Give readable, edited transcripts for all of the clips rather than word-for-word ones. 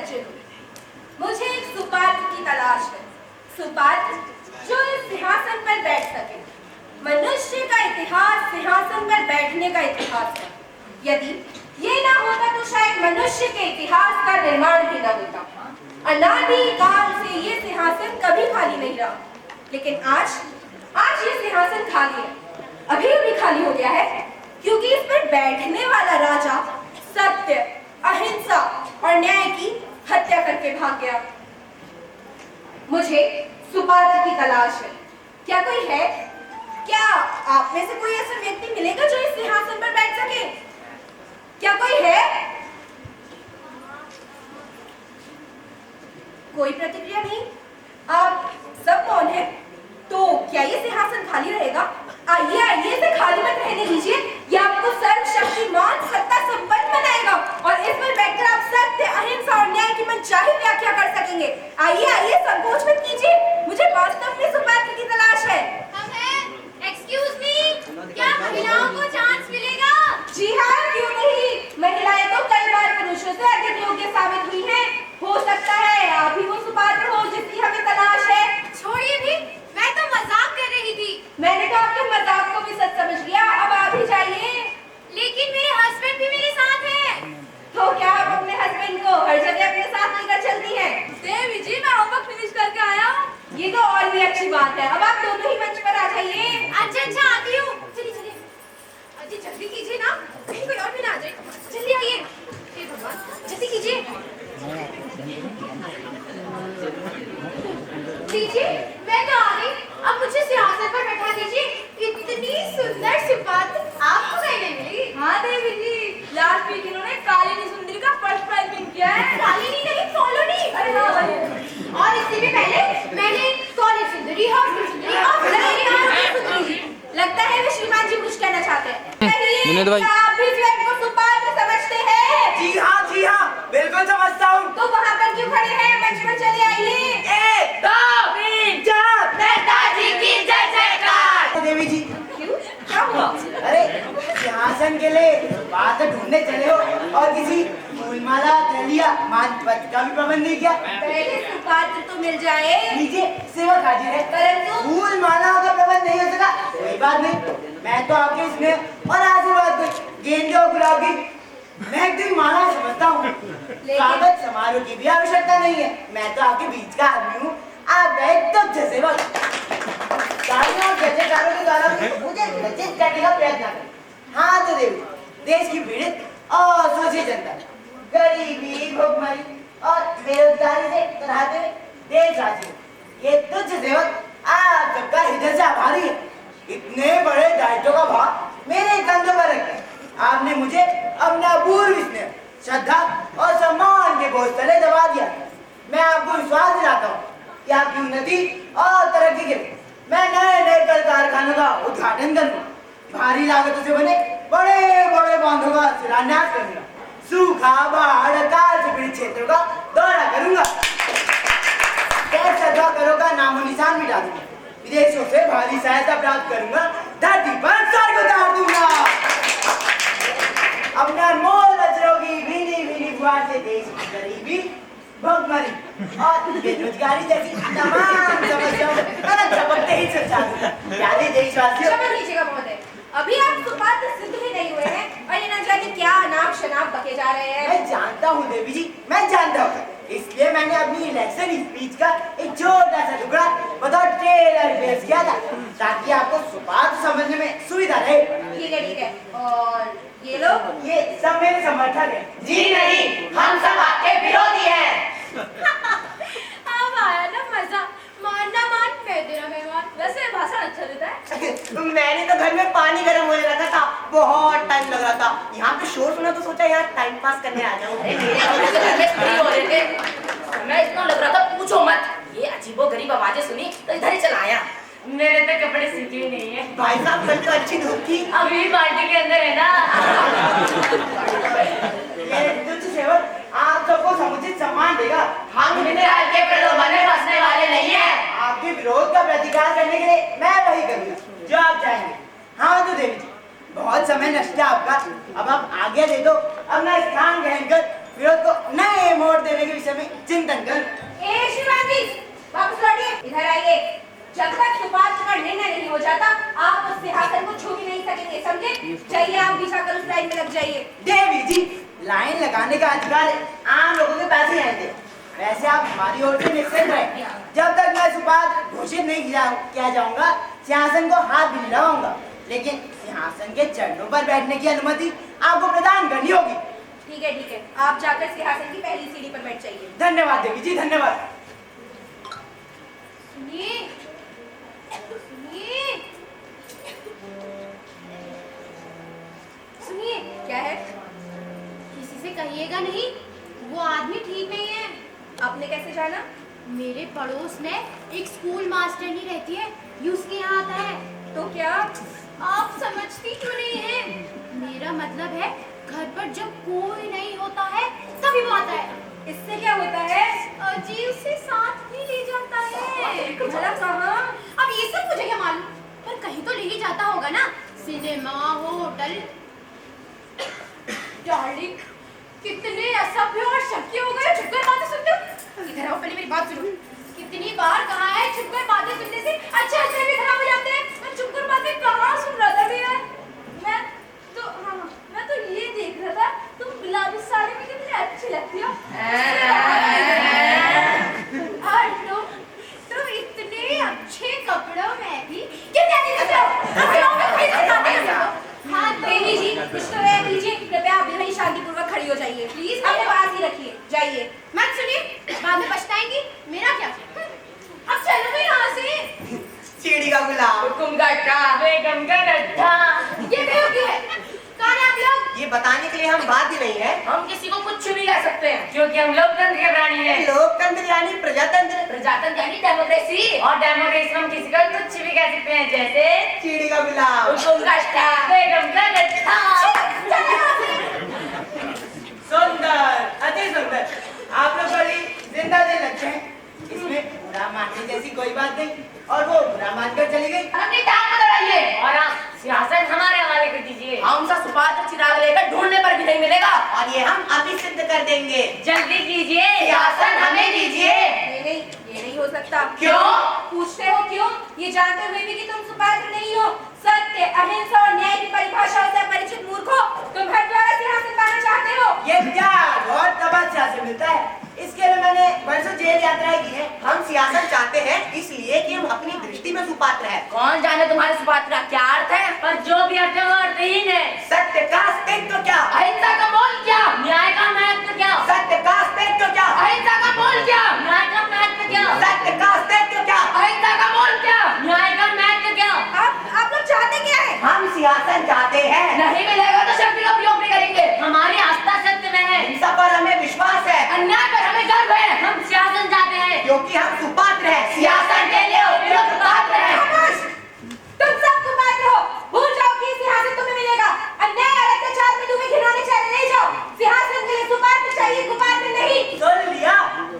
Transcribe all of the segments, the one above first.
सज्जन हूँ। मुझे एक सुपात्र की तलाश है, सुपात्र जो इस सिंहासन पर बैठ सके। मनुष्य का इतिहास सिंहासन पर बैठने का इतिहास है। यदि ये ना होता तो शायद मनुष्य के इतिहास का निर्माण भी न होता। अनादि काल से ये सिंहासन कभी खाली नहीं रहा, लेकिन आज ये सिंहासन खाली है। अभी अभी खाली हो गया है क्योंकि इस पर बैठने वाला राजा सत्य, अहिंसा और न्याय की हत्या करके भाग गया। मुझे सुपात्र की तलाश है। क्या कोई है? क्या आप में से कोई ऐसा व्यक्ति मिलेगा जो इस सिंहासन पर बैठ सके? क्या कोई है? कोई प्रतिक्रिया नहीं। आप सब कौन है? तो क्या ये सिंहासन खाली रहेगा? आइए आइए, इसे खाली मत रहने दीजिए। यह आपको सर्वशक्तिमान सत्ता संपन्न बनाएगा और इस पर बैठकर आप सत्य, अहिंसा और न्याय की मनचाही व्याख्या कर सकेंगे। आइए आइए, संकोच मत कीजिए। मुझे वास्तव में सुपात्र की तलाश है। हम हैं। एक्सक्यूज मी, क्या महिलाओं को चांस मिलेगा? जी हाँ, क्यों नहीं। महिलाएं तो कई बार पुरुषों से अधिक योग्य साबित हुई हैं। हो सकता है आप ही वो सुपात्र हो जिसकी हमें तलाश है। छोड़िए भी, मैं तो मजाक कर रही थी। मैंने तो आपके मजाक को भी सच समझ लिया। अब आप ही जाइए। लेकिन मेरे हस्बैंड भी मेरे साथ हैं। तो क्या आप अपने हस्बैंड को हर जगह अपने साथ लेकर चलती हैं? देवी जी, मैं होमवर्क फिनिश करके आया हूँ। ये तो और भी अच्छी बात है। अब आप दोनों ही मंच पर आ जाइए। अच्छा आती हूँ। चलिए चलिए, अजी जल्दी कीजिए ना, कहीं कोई और भी ना आ जाए। जल्दी आइए। हे भगवान, जल्दी कीजिए। दीजिए, मैं तो आ गई। अब मुझे सिंहासन पर बैठा दीजिए। इतनी सुंदर सुपात्र आपको कहीं नहीं मिली। हाँ देवी जी, लास्ट वीक इन्होंने कालिनी सुंदरी का फर्स्ट प्राइज विन किया है। कालिनी नहीं, कॉलोनी। अरे हाँ भाई। और इससे भी पहले मैंने कॉलेज सुंदरी, हॉस्टल सुंदरी, ऑफिस सुंदरी। लगता है वे श्रीमान जी कुछ कहना चाहते हैं। विनोद भाई, आप भी स्वयं को सुपात्र समझते हैं? जी हाँ, बिल्कुल समझता हूँ। तो वहाँ पर क्यों खड़े हैं? मंच पर चले आइए। 1 2 3 4 नेताजी की जय जयकार। देवी जी, क्यों? क्या हुआ? अरे सिंहासन के लिए बात ढूंढने चले हो और किसी फूलमाला, थैलिया, मानपत्र का भी प्रबंध नहीं किया। पहले सुपात्र तो मिल जाए। नीचे सेवक हाजिर है, परंतु फूल मालाओं का प्रबंध नहीं हो सका। कोई बात नहीं, मैं तो आपके स्नेह और आशीर्वाद को गेंदे और गुलाब की महकती माला समझता हूँ। स्वागत समारोह की भी आवश्यकता नहीं है। मैं तो आपके बीच का आदमी हूँ। आप गए तो जैसे वक्त गाड़ियों और जजेकारों के द्वारा मुझे लज्जित करने का प्रयत्न करें। हाँ तो देवी, देश की पीड़ित और शोषित जनता, गरीबी, भुखमरी और बेरोजगारी से तराहते हुए देशवासियों, ये तुच्छ सेवक आप सबका हृदय से आभारी है। इतने बड़े दायित्व का भार मेरे कंधों पर रखकर आपने मुझे अपना अपूर्व स्नेह, श्रद्धा और सम्मान के बोझ तले दबा दिया। मैं आपको विश्वास दिलाता हूँ कि आपकी उन्नति और तरक्की के लिए मैं नए कल कारखानों का उद्घाटन करूँगा, भारी लागतों से बने बड़े बड़े बांधों का शिलान्यास करूँगा, सूखा, बाढ़, अकाल से पीड़ित क्षेत्रों का दौरा करूँगा, टैक्स करों का नामो निशान मिटा दूंगा, विदेशों से भारी सहायता प्राप्त करूँगा, धरती पर स्वर्ग उतार दूंगा। अपने अनमोल अजरों की भीनी भीनी फुहार से देश की गरीबी, भुखमरी और बेरोजगारी जैसी तमाम समस्याओं को झपकते ही सुलझा दूंगा। प्यारे देशवासियों, क्षमा कीजिएगा महोदय, अभी आप सुपात्र सिद्ध ही नहीं हुए हैं और ये न जाने क्या अनाप शनाप बके जा रहे हैं। मैं जानता हूँ देवी जी, मैं जानता हूँ। इसलिए मैंने अपनी इलेक्शन स्पीच का एक छोटा सा टुकड़ा बतौर ट्रेलर पेश किया था, ताकि आपको सुपात्र समझने में सुविधा रहे। ठीक है। और ये लोग? ये सब मेरे समर्थक हैं। जी नहीं, हम सब आपके विरोधी हैं। अब आया ना मजा। मान ना मान, मैं तेरा मेहमान। वैसे भाषण अच्छा देता है। मैंने तो घर में पानी गर्म होने लगा था, बहुत टाइम लग रहा था। यहाँ पे शोर सुना तो सोचा यार टाइम पास करने आ जाऊँ। मैं इतना लग रहा था पूछो मत। ये अजीबोगरीब आवाजें सुनी तो इधर ही चला आया। मेरे तो कपड़े सीखे ही नहीं है। भाई साहब कल तो अच्छी धूप थी। अभी पार्टी के अंदर है ना। ये तुच्छ सेवक आप सबको समुचित सम्मान देगा। हम मिनरल के प्रलोभन में फंसने वाले नहीं हैं। आपके विरोध का प्रतिकार करने के लिए मैं वही करूँगा जो आप चाहेंगे। हाँ तो देवी जी, बहुत समय नष्ट है आपका, अब आप आगे दे दो, अपना स्थान ग्रहण कर विरोध को नए मोड़ देने के विषय में चिंतन कर। ए शिवांगी, वापस लौटिए, इधर आइए। जब तक सुपात्र का निर्णय नहीं हो जाता, आप उस सिंहासन को छू भी नहीं सकेंगे, समझे? चाहिए आप भी जाकर उस लाइन में लग जाइए। देवी जी, लाइन लगाने का अधिकार आम लोगों के पास ही है। वैसे आप हमारी ओर से निश्चिंत रहे, जब तक मैं सुपात्र घोषित नहीं किया जाऊंगा, सिंहासन को हाथ भी नहीं लगाऊंगा। लेकिन सिंहासन के चरणों पर बैठने की अनुमति आपको प्रदान करनी होगी। ठीक है, आप जाकर सिंहासन की पहली सीढ़ी पर बैठ जाइए। धन्यवाद देवी जी, धन्यवाद। सुनिए, सुनिए, सुनिए, क्या है? किसी से कहिएगा नहीं, वो आदमी ठीक नहीं है। आपने कैसे जाना? मेरे पड़ोस में एक स्कूल मास्टरनी रहती है, ये उसके यहाँ आता है। तो क्या? आप समझती क्यों नहीं है? मेरा मतलब है, घर पर जब कोई नहीं होता है तभी वो आता है। इससे क्या होता है? जी उसे साथ भी ले जाता है। भला कहाँ? अब ये सब मुझे क्या मालूम, पर कहीं तो ले ही जाता होगा ना, सिनेमा, होटल। डार्लिंग, कितने असभ्य और शक्य हो गए छुपकर बातें सुनते हो। इधर आओ, पहले मेरी बात सुनो। कितनी बार कहा है छुपकर बातें सुनने से अच्छे अच्छे भी खराब हो जाते हैं। मैं छुपकर बातें कहाँ सुन रहा था भैया? मैं तो ये देख रहा था, तुम गुलाबी साड़ी में कितनी अच्छी लगती हो। और तुम इतने अच्छे कपड़ों में भी क्यों जाती रहते हो? हाँ देवी जी, कुछ तो है कीजिए। कृपया आप भी वहीं शांतिपूर्वक खड़ी हो जाइए। प्लीज अपने पास ही रखिए, जाइए। मत सुनिए, बाद में पछताएंगी। मेरा क्या? अब चलो भी यहाँ से। सीढ़ी का गुलाब, हुकुम गट्टा, बेगम का गट्टा। ये बेवकूफी है। कौन है आप लोग? ये बताने के लिए हम बात ही नहीं है। हम किसी को कुछ भी कह सकते हैं, क्योंकि हम लोकतंत्र के प्राणी हैं। लोकतंत्र यानी प्रजातंत्र, प्रजातंत्र यानी डेमोक्रेसी, और डेमोक्रेसी में हम किसी को कुछ भी कह सकते हैं, जैसे सीढ़ी का गुलाब, हुकुम गट्टा, बेगम का गट्टा। सुंदर, अति सुंदर। आप लोग बड़ी जिंदा दिल लगते हैं। इसमें बुरा मानने जैसी कोई बात नहीं। और वो बुरा मानकर चली गई। अपनी टांग में दौड़ाइए और आप सिंहासन हमारे हवाले कर दीजिए। हम सा सुपात्र चिराग लेकर ढूंढने पर भी नहीं मिलेगा, और ये हम अभी सिद्ध कर देंगे। जल्दी कीजिए, सिंहासन हमें दीजिए। नहीं, ये नहीं हो सकता। क्यों? पूछते हो क्यों? ये जानते हुए भी कि तुम सुपात्र नहीं हो। सत्य, अहिंसा और न्याय की परिभाषाओं से अपरिचित मूर्खों, तुम हर द्वारा सिंहासन पाना चाहते हो। ये प्यार और तपस्या से मिलता है। इसके लिए मैंने वर्षों जेल यात्राएं की है। हम सियासत चाहते हैं इसलिए कि हम अपनी दृष्टि में सुपात्र हैं। कौन जाने तुम्हारे सुपात्र का क्या अर्थ है, पर जो भी अर्थ है वो अर्थहीन है। सत्य का अस्तित्व क्या? अहिंसा का मोल क्या? न्याय का महत्व क्या? सत्य का अस्तित्व क्या? अहिंसा का मोल क्या? न्याय का महत्व क्या? सत्य का अस्तित्व क्या? अहिंसा का मोल क्या? न्याय का महत्व क्या? आप लोग चाहते क्या है? हम सियासत चाहते हैं। नहीं मिलेगा तो शक्ति का उपयोग भी करेंगे। हमारी आस्था सत्य में है, हिंसा पर हमें विश्वास है, अन्याय पर हमें गर्व है। हम सियासत चाहते हैं क्योंकि हम सुपात्र हैं। सियासत के लिए उपयुक्त पात्र हैं। खामोश! तुम सब कुपात्र हो। भूल जाओ कि सिंहासन तुम्हें मिलेगा। अन्याय और अत्याचार में तुम्हें घिनौने चले नहीं जाओ। सिंहासन के लिए सुपात्र चाहिए, कुपात्र नहीं। सुन लिया,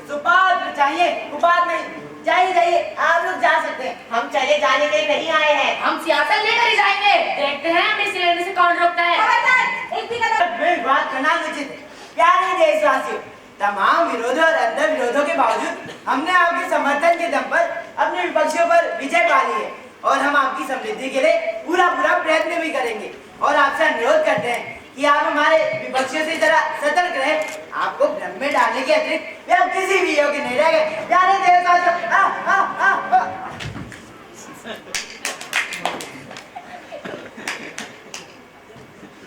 सुपात्र चाहिए, कुपात्र नहीं। जाइए, आप लोग जा सकते हैं। हम चले जाने के लिए नहीं आए हैं। हम सियासत लेकर ही जाएंगे। देखते हैं हमें इसे लेने से कौन रोकता है। खबरदार, एक भी कदम। मेरी बात करना उचित है। प्यारे देशवासियों, तमाम विरोधों और अंदर विरोधों के बावजूद हमने आपके समर्थन के दम पर अपने विपक्षियों पर विजय पा ली है, और हम आपकी समृद्धि के लिए पूरा प्रयत्न भी करेंगे। और आपसे अनुरोध करते हैं कि आप हमारे विपक्षियों से जरा सतर्क रहे। आपको भ्रम में डालने के अतिरिक्त वे अब किसी भी योग्य नहीं रह गए। प्यारे देशवासियों,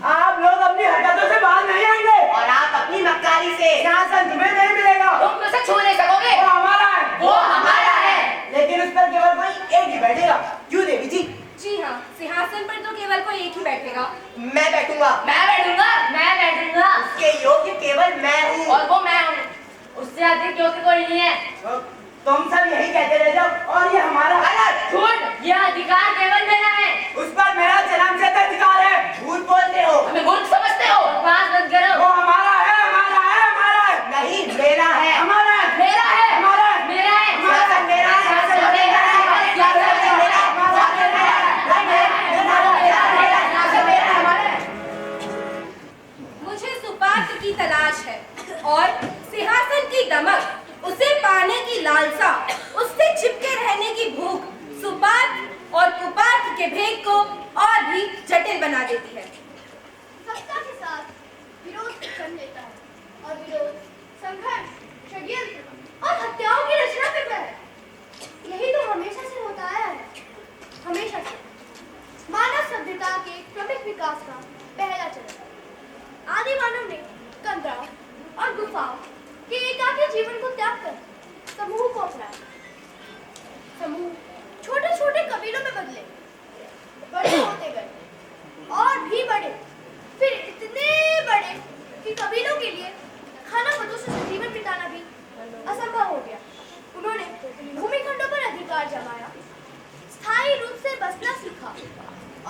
आप लोग अपनी हरकतों से बाहर नहीं आएंगे, और आप अपनी मक्कारी से सिंहासन तुम्हें नहीं मिलेगा। तुम उसे छू नहीं सकोगे। वो हमारा है, वो हमारा है। लेकिन उस पर केवल कोई एक ही बैठेगा। क्यों देवी जी? जी हाँ, सिंहासन पर तो केवल कोई एक ही बैठेगा। मैं बैठूंगा। मैं बैठूंगा। उसके योग्य केवल मैं हूँ, और वो मैं हूँ। उससे अधिक योग्य कोई नहीं है। तुम सब यही कहते रह जाओ, और ये हमारा गलत। झूठ, यह अधिकार केवल मेरा है। उस पर मेरा जन्मसिद्ध अधिकार है। झूठ बोलते हो, हमें मूर्ख समझते हो। बात मत करो। वो हमारा है। नहीं, मेरा है। हमारा है। मेरा है। हमारा है। मेरा है। सियासत मेरा है। सियासत मेरा है। सियासत मेरा है। मुझे सुपात्र की तलाश है, पाने की लालसा, उससे चिपके रहने की भूख सुपार्थ और कुपार्थ के भेद को और भी जटिल बना देती है। सत्ता के साथ विरोध जन्म लेता है और विरोध संघर्ष, षड्यंत्र और हत्याओं की रचना करता है। यही तो हमेशा से होता आया है। हमेशा से मानव सभ्यता के क्रमिक विकास का पहला चरण। आदि मानव ने कंदराओं और गुफाओं के एकाकी जीवन को त्याग कर समूह को अपनाया। समूह छोटे छोटे कबीलों में बदले, बड़े होते गए और भी बड़े, फिर इतने बड़े कि कबीलों के लिए खाना बदों से जीवन बिताना भी असंभव हो गया। उन्होंने भूमिखंडों पर अधिकार जमाया, स्थायी रूप से बसना सीखा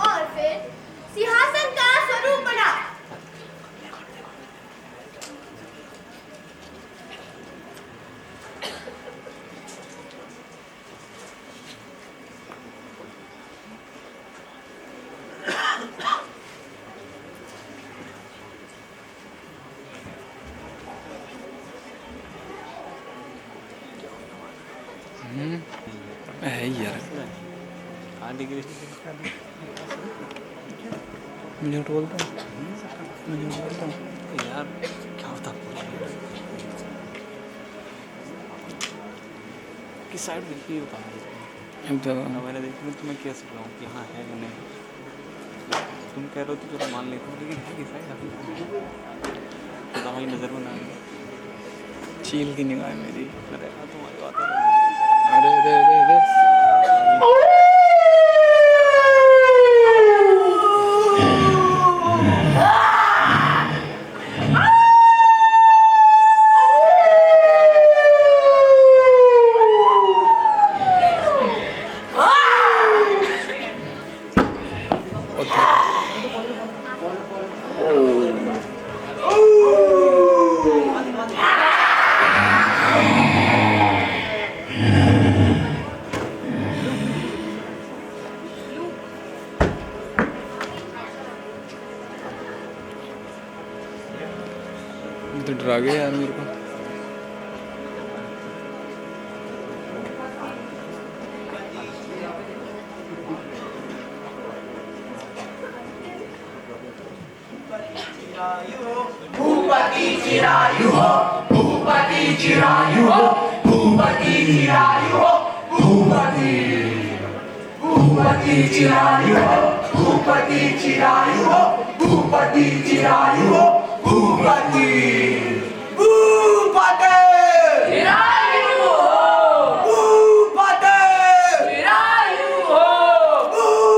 और फिर सिंहासन का स्वरूप बना। है यार झूठ बोलता हूँ यार, क्या होता किस साइड बिल्कुल ही बता मैंने देखा तो मैं कैसे कहूँ कि हाँ है या नहीं। तुम कह रहे हो तो चलो मान लेता हूँ, लेकिन है किस साइड तो तुम्हारी नज़र में ना चील की निगाह मेरी। अरे तुम्हारी बात अरे अरे अरे अरे तो डरा गया यार मेरे को। भूपति चिरायु हो, भूपति चिरायु हो, भूपति चिरायु हो, भूपति भूपति चिरायु हो, भूपति चिरायु हो, भूपति चिरायु हो, भूपति भूपति चिरायु हो, भूपति चिरायु हो,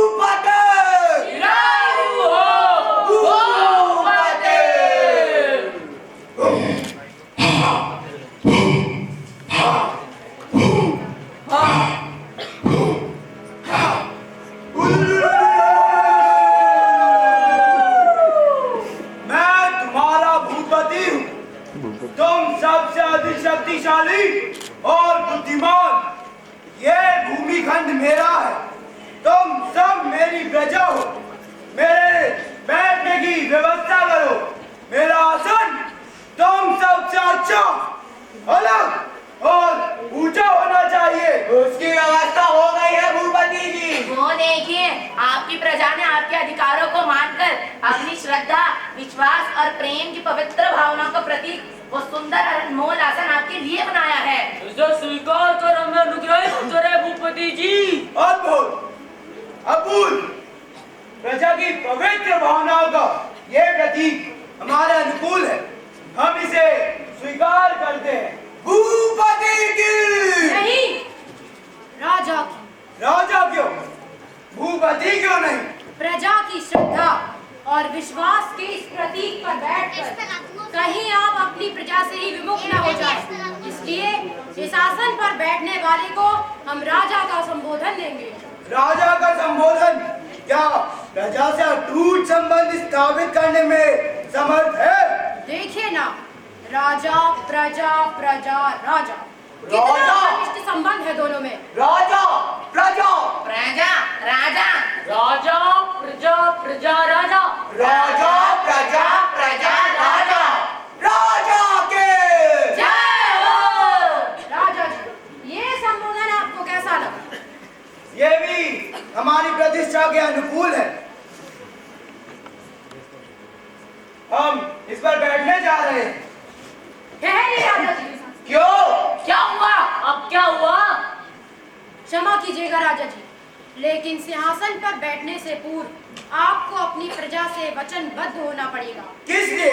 भूपति चिरायु हो, भूपति तुम सबसे अधिक शक्तिशाली और बुद्धिमान। ये भूमिखंड मेरा है, तुम सब मेरी प्रजा हो। मेरे बैठने की व्यवस्था करो। मेरा आसन तुम सबसे अच्छा, अलग और ऊंचा होना चाहिए। उसकी व्यवस्था हो गई है भूपति जी। वो देखिए, आपकी प्रजा ने आपके अधिकारों को मानकर अपनी श्रद्धा, विश्वास और प्रेम की पवित्र भावनाओं का प्रतीक वो सुंदर और अनमोल आसन आपके लिए बनाया है। इसे स्वीकार कर हमें अनुग्रहित करे भूपति जी। अद्भुत, अपूर्व, प्रजा की पवित्र भावनाओं का ये प्रतीक हमारे अनुकूल है। हम इसे स्वीकार करते हैं। भूपति की नहीं, राजा की। राजा क्यों? भूपति क्यों नहीं? प्रजा की श्रद्धा और विश्वास के इस प्रतीक पर बैठकर कहीं आप अपनी प्रजा से ही विमुख न हो जाए। इसलिए इस आसन पर बैठने वाले को हम राजा का संबोधन देंगे। राजा का संबोधन क्या प्रजा से अटूट संबंध स्थापित करने में समर्थ है? देखिए ना, राजा प्रजा, प्रजा राजा, कितना राजा। घनिष्ठ संबंध है दोनों में। राजा प्रजा, प्रजा राजा, राजा प्रजा, प्रजा राजा, राजा प्रजा, प्रजा राजा, राजा के जय हो। राजा प्रजा के अनुकूल है। हम इस पर बैठने जा रहे हैं। ठहरिए राजा जी। क्यों? क्या हुआ? अब क्या हुआ? क्षमा कीजिएगा राजा जी, लेकिन सिंहासन पर बैठने से पूर्व आपको अपनी प्रजा से वचनबद्ध होना पड़ेगा। किस लिए?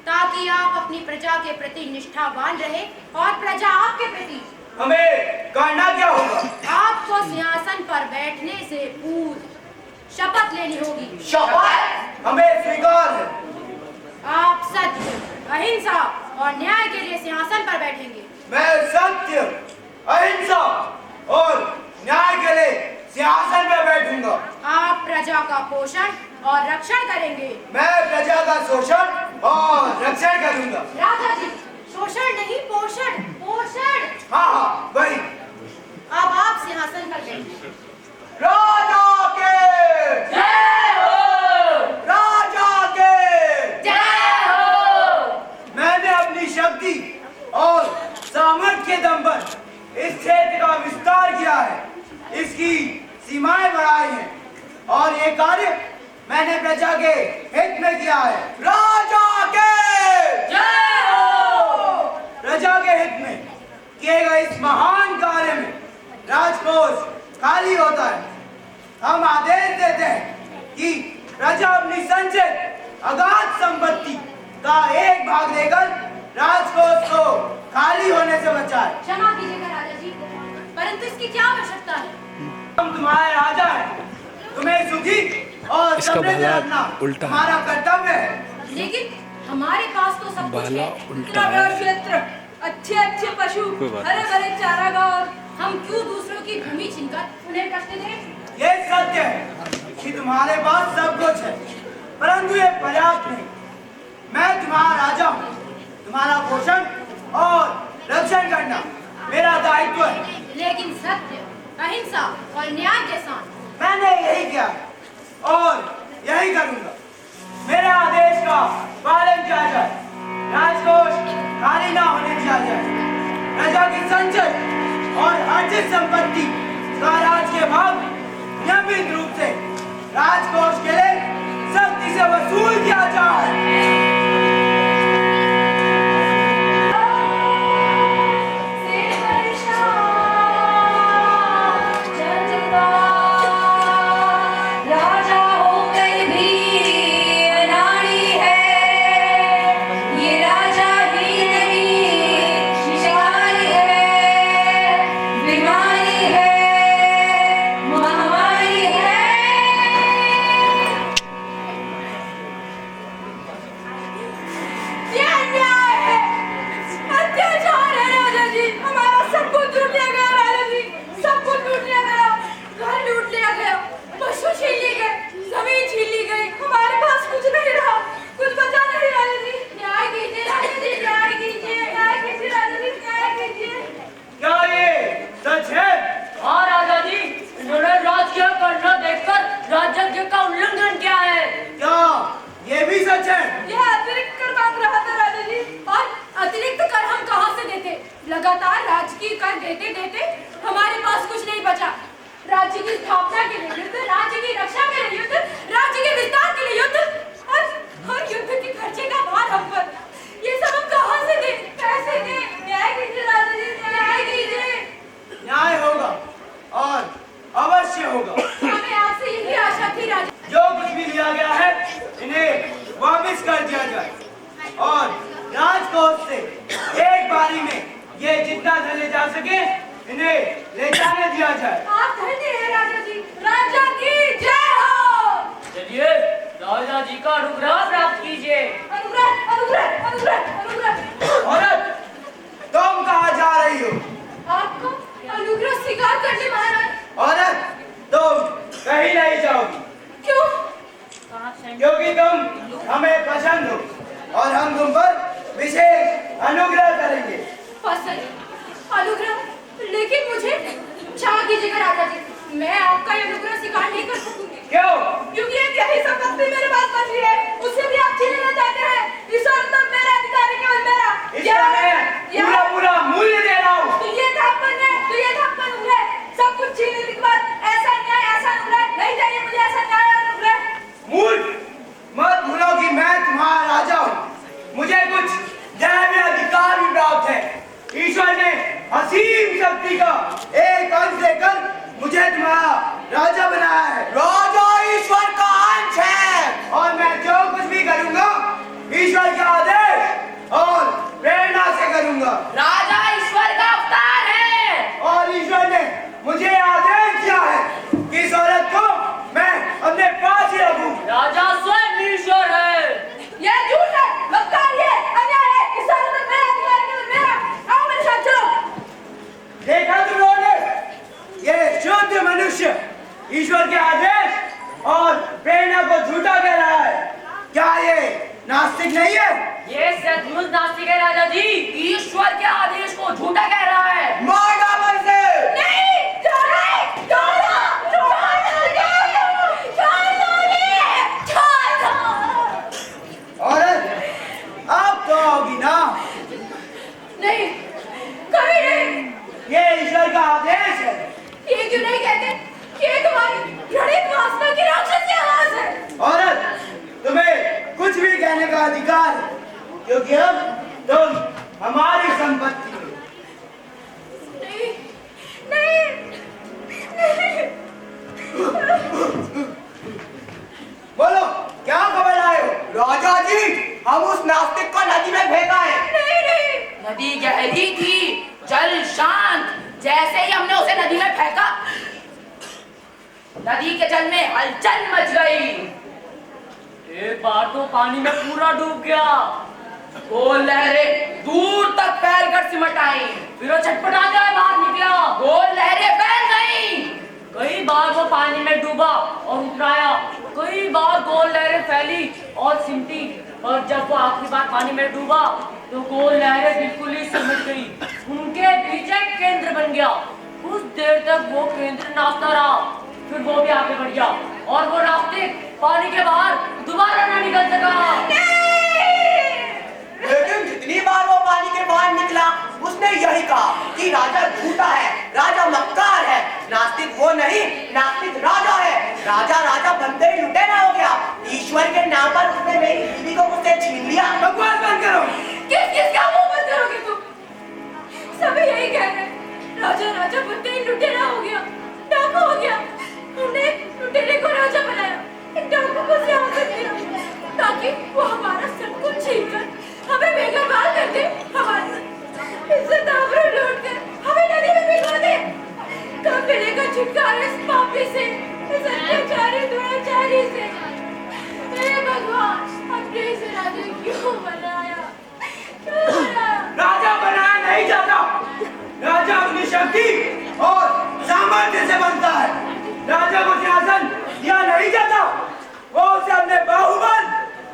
ताकि आप अपनी प्रजा के प्रति निष्ठावान रहे और प्रजा आपके प्रति। हमें करना क्या होगा? आपको सिंहासन पर बैठने से पूर्व शपथ लेनी होगी। शपथ? हमें स्वीकार है। आप सत्य, अहिंसा और न्याय के लिए सिंहासन पर बैठेंगे। मैं सत्य, अहिंसा और न्याय के लिए सिंहासन पर बैठूंगा। आप प्रजा का पोषण और रक्षण करेंगे। मैं प्रजा का शोषण और रक्षण करूंगा। राजा जी, शोषण नहीं, पोषण, पोषण। हाँ, वही। अब आप सिंहासन पर बैठिए। राजा के जय हो! राजा के जय हो! मैंने अपनी शक्ति और सामर्थ्य के दम पर इस क्षेत्र का विस्तार किया है, इसकी सीमाएं बढ़ाई हैं और ये कार्य मैंने प्रजा के हित में किया है। राजा के जय हो! प्रजा के हित में किए गए इस महान कार्य में राजकोष खाली होता है। हम आदेश देते हैं कि प्रजा अपनी संचित अगाध संपत्ति का एक भाग देकर राजकोष को खाली होने से बचाए। क्षमा कीजिएगा राजा जी, परंतु इसकी क्या आवश्यकता है? हम तुम्हारे राजा हैं, तुम्हें सुखी और समृद्ध रखना हमारा कर्तव्य है। लेकिन हमारे पास तो सब कुछ है। इतना बड़ा क्षेत्र, अच्छे अच्छे पशु, कोई बात हरे भरे चारागाह, हम क्यों दूसरों की भूमि छीनकर उन्हें कष्ट दें? ये सत्य है कि तुम्हारे पास सब कुछ है, परंतु ये पर्याप्त नहीं। मैं तुम्हारा राजा हूँ, तुम्हारा पोषण और रक्षण करना मेरा दायित्व है। लेकिन सत्य, अहिंसा और न्याय के साथ मैंने यही किया और यही करूंगा। मेरे आदेश का पालन किया जाए, राजकोष खाली ना होने दिया जाए, प्रजा की संचित और अर्जित संपत्ति का राज के भाग नियमित रूप से राजकोष के लिए सख्ती से वसूल किया जाए। राजा होकर भी अनाड़ी है, ये राजा ही नहीं शिकारी है, बीमारी है, महामारी है। ये अन्याय है, अत्याचार है राजा जी। हमारा सब कुछ लूट लिया गया राजा जी, सब कुछ लूट लिया गया, घर लूट लिया गया, पशु छीन लिए गए, जमीन छीन ली गई, हमारे पास कुछ नहीं रहा, कुछ बचा नहीं राजा जी। न्याय कीजिए राजा जी, न्याय कीजिए, न्याय कीजिए राजा जी, न्याय कीजिए। क्या ये सच है? हाँ राजा जी, इन्होंने राज्य करना देखकर राज्य का उल्लंघन किया है। क्या ये भी सच है? यह अतिरिक्त कर मांग रहा था राजा जी। और अतिरिक्त कर हम कहाँ से देते? लगातार राजकीय कर देते देते हमारे पास कुछ नहीं बचा। राज्य की स्थापना के लिए युद्ध, राज्य की रक्षा के लिए युद्ध, राज्य के विस्तार के लिए युद्ध और युद्ध के खर्चे का भार हम पर। ये सब हम कहाँ से दें? कैसे दें? न्याय कीजिए राजा जी, न्याय कीजिए। न्याय होगा और अवश्य होगा। हमें आपसे यही आशा थी राजा। जो कुछ भी लिया गया है इन्हें वापस कर दिया जाए और राजकोष से एक बारी में ये जितना धन ले जा सके इन्हें ले जाने दिया जाए। आप धन्य हैं राजा जी। राजा की जय हो। चलिए राजा जी का अनुग्रह प्राप्त कीजिए। अनुग्रह, अनुग्रह, अनुग्रह, अनुग्रह। औरत, तुम कहाँ जा रही हो? आपको अनुग्रह स्वीकार करने महाराज। औरत, तुम कहीं नहीं जाओगी, क्यों? क्योंकि तुम हमें पसंद हो और हम तुम पर विशेष अनुग्रह करेंगे। पसंद, अनुग्रह, लेकिन मुझे क्षमा कीजिएगा राजा जी, मैं आपका ये अनुग्रह स्वीकार नहीं कर सकूंगी। क्यों? क्योंकि एक यही संपत्ति मेरे पास बची है, उसे भी आप छीन लेना चाहते हैं। इस वक्त तक मेरा अधिकार है, केवल मेरा। इसका मैं पूरा मूल्य दे रहा हूँ। तो ये थाप्पन है, तो ये थाप्पन है। सब कुछ छीन लेने के बाद ऐसा न्याय, ऐसा अनुग्रह नहीं चाहिए मुझे, ऐसा शक्ति का एक अंश देकर मुझे तुम्हारा राजा बनाया है। राजा ईश्वर का अंश है और मैं जो कुछ भी करूंगा ईश्वर के आदेश और प्रेरणा से करूंगा। राजा ईश्वर का अवतार है और ईश्वर ने मुझे आदेश दिया है कि इस औरत को मैं अपने पास ही रखूं। राजा स्वयं ईश्वर है। ये झूठ है, मक्कार है, अन्याय है। इस औरत पर मेरा अधिकार केवल मेरा। आओ मेरे साथ चलो। देखा तुम लोगों ने, ये शुद्ध मनुष्य ईश्वर के आदेश और प्रेरणा को झूठा कह रहा है। क्या ये नास्तिक नहीं है? ये सचमुच नास्तिक है राजा जी। ईश्वर के आदेश को झूठा कह रहा है। मार डालो इसे। नहीं, छोड़ो, छोड़ो, छोड़ो, औरत अब तो होगी ना? नहीं, कभी नहीं। ये ईश्वर का आदेश है। ये क्यों नहीं कहते कि ये तुम्हारी घृणित वासना की राक्षसी आवाज है? औरत, तुम्हें कुछ भी कहने का अधिकार है, क्योंकि अब तुम हमारी संपत्ति हो। नहीं, नहीं, नहीं। बोलो, क्या खबर लाए हो? राजा जी, हम उस नास्तिक को नदी में फेंका है। नहीं, नहीं। नदी गहरी थी, जल शांत। जैसे ही हमने उसे नदी में फेंका, नदी के जल में हलचल मच गई। एक बार तो पानी में पूरा डूब गया। गोल लहरें दूर तक फैलकर सिमट आई। फिर वो छटपटा कर बाहर निकला। गोल लहरें फैल गईं। कई बार वो पानी में डूबा और उतराया। कई बार गोल लहरें फैली और सिमटी, और जब वो आखिरी बार पानी में डूबा तो गोल लहरें बिल्कुल ही सिमट गई। उनके बीच एक केंद्र बन गया। कुछ देर तक वो केंद्र नाचता रहा, फिर वो भी आगे बढ़ गया और वो नास्तिक पानी के बाहर दोबारा न निकल सका। लेकिन जितनी बार वो पानी के बाहर निकला, उसने यही कहा कि राजा झूठा है, राजा मक्कार है। नास्तिक वो नहीं, नास्तिक राजा है। राजा राजा बनते ही लुटेरा हो गया। ईश्वर के नाम पर उसने मेरी बीवी को मुझसे छीन लिया। बकवास बंद करो। किसका मुंह बंद करोगे तुम? सभी यही कह रहे हैं, राजा राजा बनते ही लुटेरा हो गया, डाकू हो गया। हमने लुटेरे को राजा बनाया, एक डाकू को सियासत दिया ताकि वो हमारा सब कुछ छीनकर हमें बेघरबार कर दे, हमारी इज्जत आबरू लूट कर हमें नदी में भिगो दे। कब मिलेगा छुटकारा इस पापी से, इस अत्याचारी दुराचारी से? हे भगवान, हमने इसे राजा क्यों बनाया? क्यों बनाया? राजा बनाया नहीं जाता। राजा अपनी शक्ति और सामर्थ्य से बनता है। राजा को सिंहासन दिया नहीं जाता, वो उसे अपने बाहुबल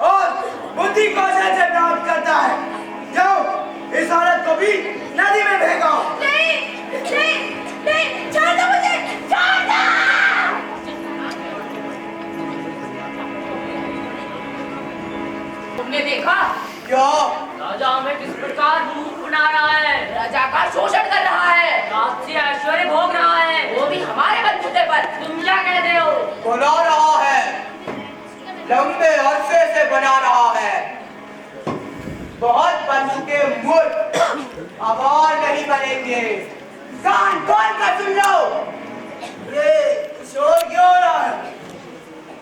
और बुद्धि कौशल से प्राप्त करता है। जाओ, इस औरत को भी नदी में फेंको। नहीं, नहीं, नहीं, छोड़ दो मुझे, छोड़ दो। तुमने देखा क्या? राजा हमें किस प्रकार मूर्ख बना रहा है। राजा का शोषण कर रहा है, रात से ऐश्वर्य भोग रहा है। वो भी हमारे बलबूते पर। तुम क्या कहते हो? बना रहा है, लंबे अरसे से बना रहा है। बहुत बन चुके मूर्ख अब और नहीं बनेंगे। कान खोल कर सुन लो। ये शोर क्यों हो रहा है?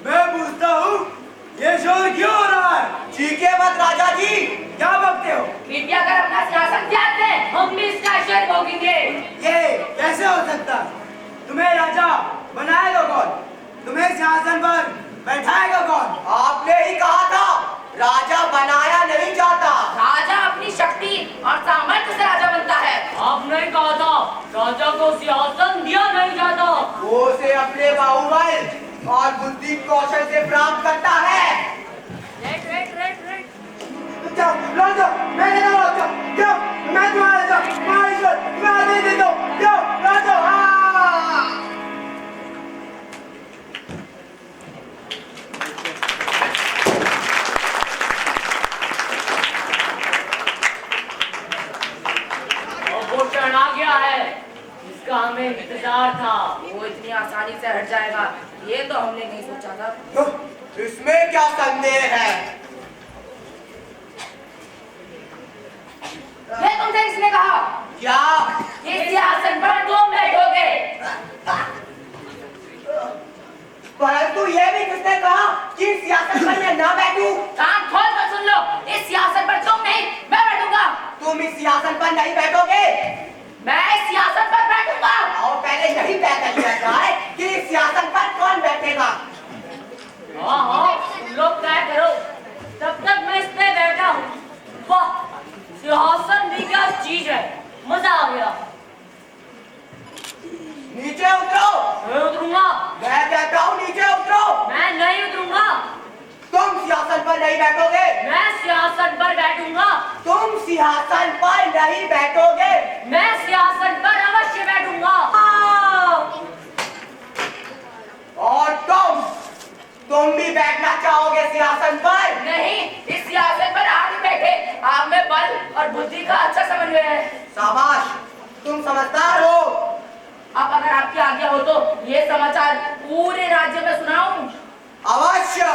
मैं पूछता हूँ, ये शोर क्यों हो रहा है? चीखे मत राजा जी। क्या बकते हो? कृपया कर अपना सिंहासन त्याग दें, हम भी इसका ऐश्वर्य भोगेंगे। ये कैसे हो सकता? तुम्हें राजा बनाएगा कौन? तुम्हें सिंहासन पर बैठाएगा कौन? आपने ही कहा था, राजा बनाया नहीं जाता। राजा अपनी शक्ति और सामर्थ्य से राजा बनता है। आपने ही कहा था, राजा को सिंहासन दिया नहीं जाता। वो उसे अपने बाहुबल और बुद्धि कौशल से प्राप्त करता है। क्या राजा? मैं नहीं राजा। क्या मैं तुम्हारा राजा? महाराज, मैं आदेश देता हूँ। क्या राजा? वो क्षण आ गया है, इसका हमें इंतजार था। वो इतनी आसानी से हट जाएगा, ये तो हमने नहीं सोचा था। इसमें क्या संदेह है? मैं तुमसे इसने कहा क्या? इस सिंहासन पर मजा आ गया। नीचे उतरो। मैं उतरूंगा। मैं कहता हूँ नीचे उतरो। मैं नहीं उतरूंगा। तुम सिंहासन पर नहीं बैठोगे। मैं सिंहासन पर बैठूंगा। तुम सिंहासन पर नहीं बैठोगे। मैं सिंहासन पर अवश्य बैठूंगा। और तुम भी बैठना चाहोगे सिंहासन पर? नहीं, इस सिंहासन पर आप ही बैठे। आप में बल और बुद्धि का अच्छा समन्वय है। शाबाश, तुम समझदार हो। अब अगर आपकी आज्ञा हो तो ये समाचार पूरे राज्य में सुनाऊं? अवश्य,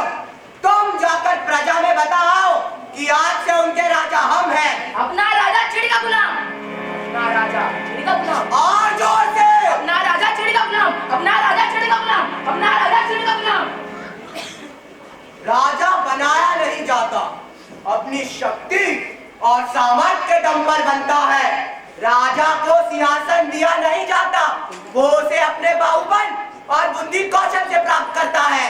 तुम जाकर प्रजा में बताओ कि आज से उनके राजा हम हैं। अपना राजा चिड़ी का गुलाम। अपना राजा चिड़ी का गुलाम। और जोर से। अपना राजा चिड़ी का गुलाम। अपना राजा चिड़ी का गुलाम। अपना राजा चिड़ी का गुलाम। राजा बनाया नहीं जाता, अपनी शक्ति और सामर्थ्य के दम पर बनता है। राजा को सिंहासन दिया नहीं जाता, वो उसे अपने बाहुबल और बुद्धि कौशल से प्राप्त करता है।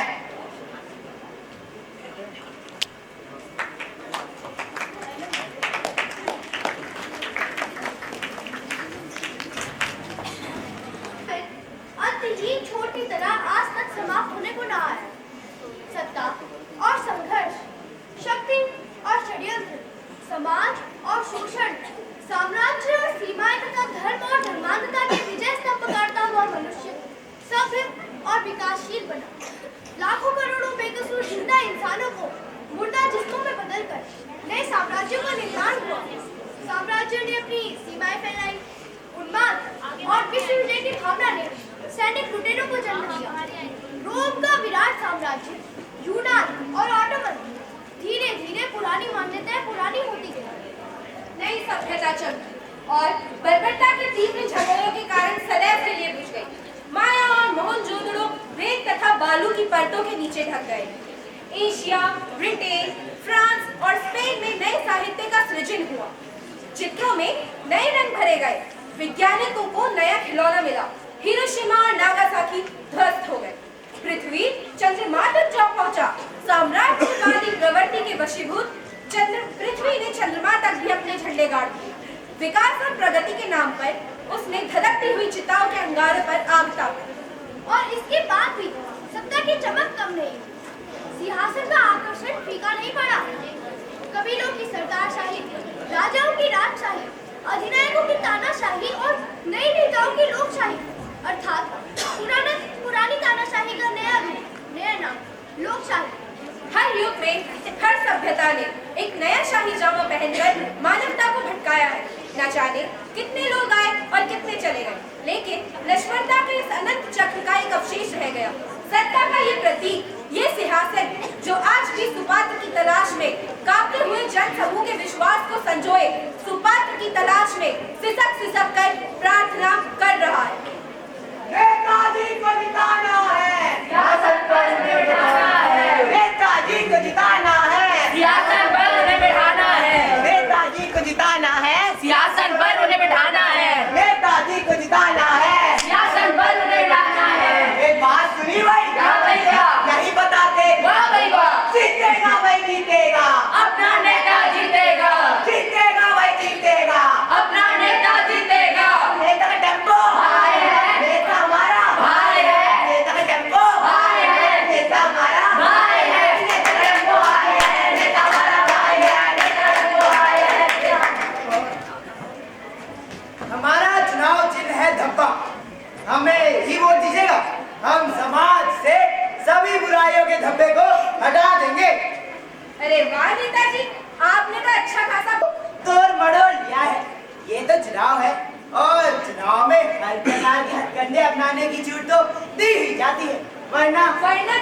अंतहीन छोड़ की तरह आज तक समाप्त होने को ना आया। सत्ता और संघर्ष, शक्ति और षड्यंत्र, समाज और शोषण, साम्राज्य और सीमाएं तथा धर्म और धर्मांधता के विजय स्तंभ गाड़ता हुआ मनुष्य सभ्य और विकासशील बना। लाखों करोड़ों बेकसूर जिंदा इंसानों को मुर्दा जिस्मों में बदलकर नए साम्राज्यों का निर्माण हुआ। साम्राज्यों ने अपनी सीमाएं फैलाई। उन्माद और विश्व विजय की भावना ने सैनिक लुटेरों को जन्म दिया। रोम का विराट साम्राज्य, यूनान और ऑटोमन, धीरे धीरे पुरानी मान्यताएं पुरानी होती गई। नई सभ्यता चमकी और बर्बरता के तीव्र झगड़ों के कारण सदैव के लिए बुझ गई। माया और मोहनजोदड़ो रेत तथा बालू की परतों के नीचे ढक गए। एशिया, ब्रिटेन, फ्रांस और स्पेन में नए साहित्य का सृजन हुआ। चित्रों में नए रंग भरे गए। वैज्ञानिकों को नया खिलौना मिला। हिरोशिमा और नागासाकी ध्वस्त हो गए। पृथ्वी चंद्रमा तक जा पहुंचा। साम्राज्यवादी प्रवृत्ति के वशीभूत पृथ्वी ने चंद्रमा तक भी अपने झंडे गाड़ दिए। विकास और प्रगति के नाम पर उसने धधकती हुई चिताओं के अंगारों पर आग तापी। और इसके बाद भी सत्ता की चमक कम नहीं। सिंहासन का आकर्षण फीका नहीं पड़ा। कबीलों की सरदारशाही, राजाओं की राजशाही, अधिनायकों की तानाशाही और नई नेताओं की लोकशाही, अर्थात पुरानी तानाशाही का नया रूप, नया नाम, लोकशाही। हर युग में हर सभ्यता ने एक नया शाही जामा पहनकर मानवता को भटकाया है। न जाने कितने लोग आए और कितने चले गए, लेकिन नश्वरता के इस अनंत चक्र का एक अवशेष रह गया। सत्ता का ये प्रतीक, ये सिंहासन जो आज भी सुपात्र की तलाश में कांपते हुए जन समूह के विश्वास को संजोए, सुपात्र की तलाश में सिसक कर प्रार्थना कर रहा है। नेताजी को जिताना है, सिंहासन पर उन्हें बिठाना है। नेताजी को जिताना है, सिंहासन पर उन्हें बिठाना है। नेताजी को जिताना है, सिंहासन पर उन्हें बिठाना है। नेताजी को जिताना है, सिंहासन पर उन्हें बिठाना है। एक बात सुनी भाई? क्या भैया? नहीं बताते। वाह भाई वाह। जीतेगा भाई जीतेगा, अपना नेता जीतेगा। जीतेगा भाई जीतेगा, अपना नेता जीतेगा। नेता का टेम्पो भाई है। नेता हमारा भाई है। नेता का टेम्पो भाई है। नेता हमारा भाई है। नेता का टेम्पो भाई है, नेता हमारा भाई है, नेता का टेम्पो भाई है। हमारा चुनाव चिन्ह है धब्बा। हमें ही वोट दीजिएगा। हम समाज से सभी बुराइयों के धब्बे को हटा देंगे। अरे वाह नेताजी, आपने तो अच्छा खासा तोड़ मड़ोड़ लिया है। ये तो चुनाव है और चुनाव में हर प्रकार के हथकंडे अपनाने की छूट तो दी ही जाती है, वरना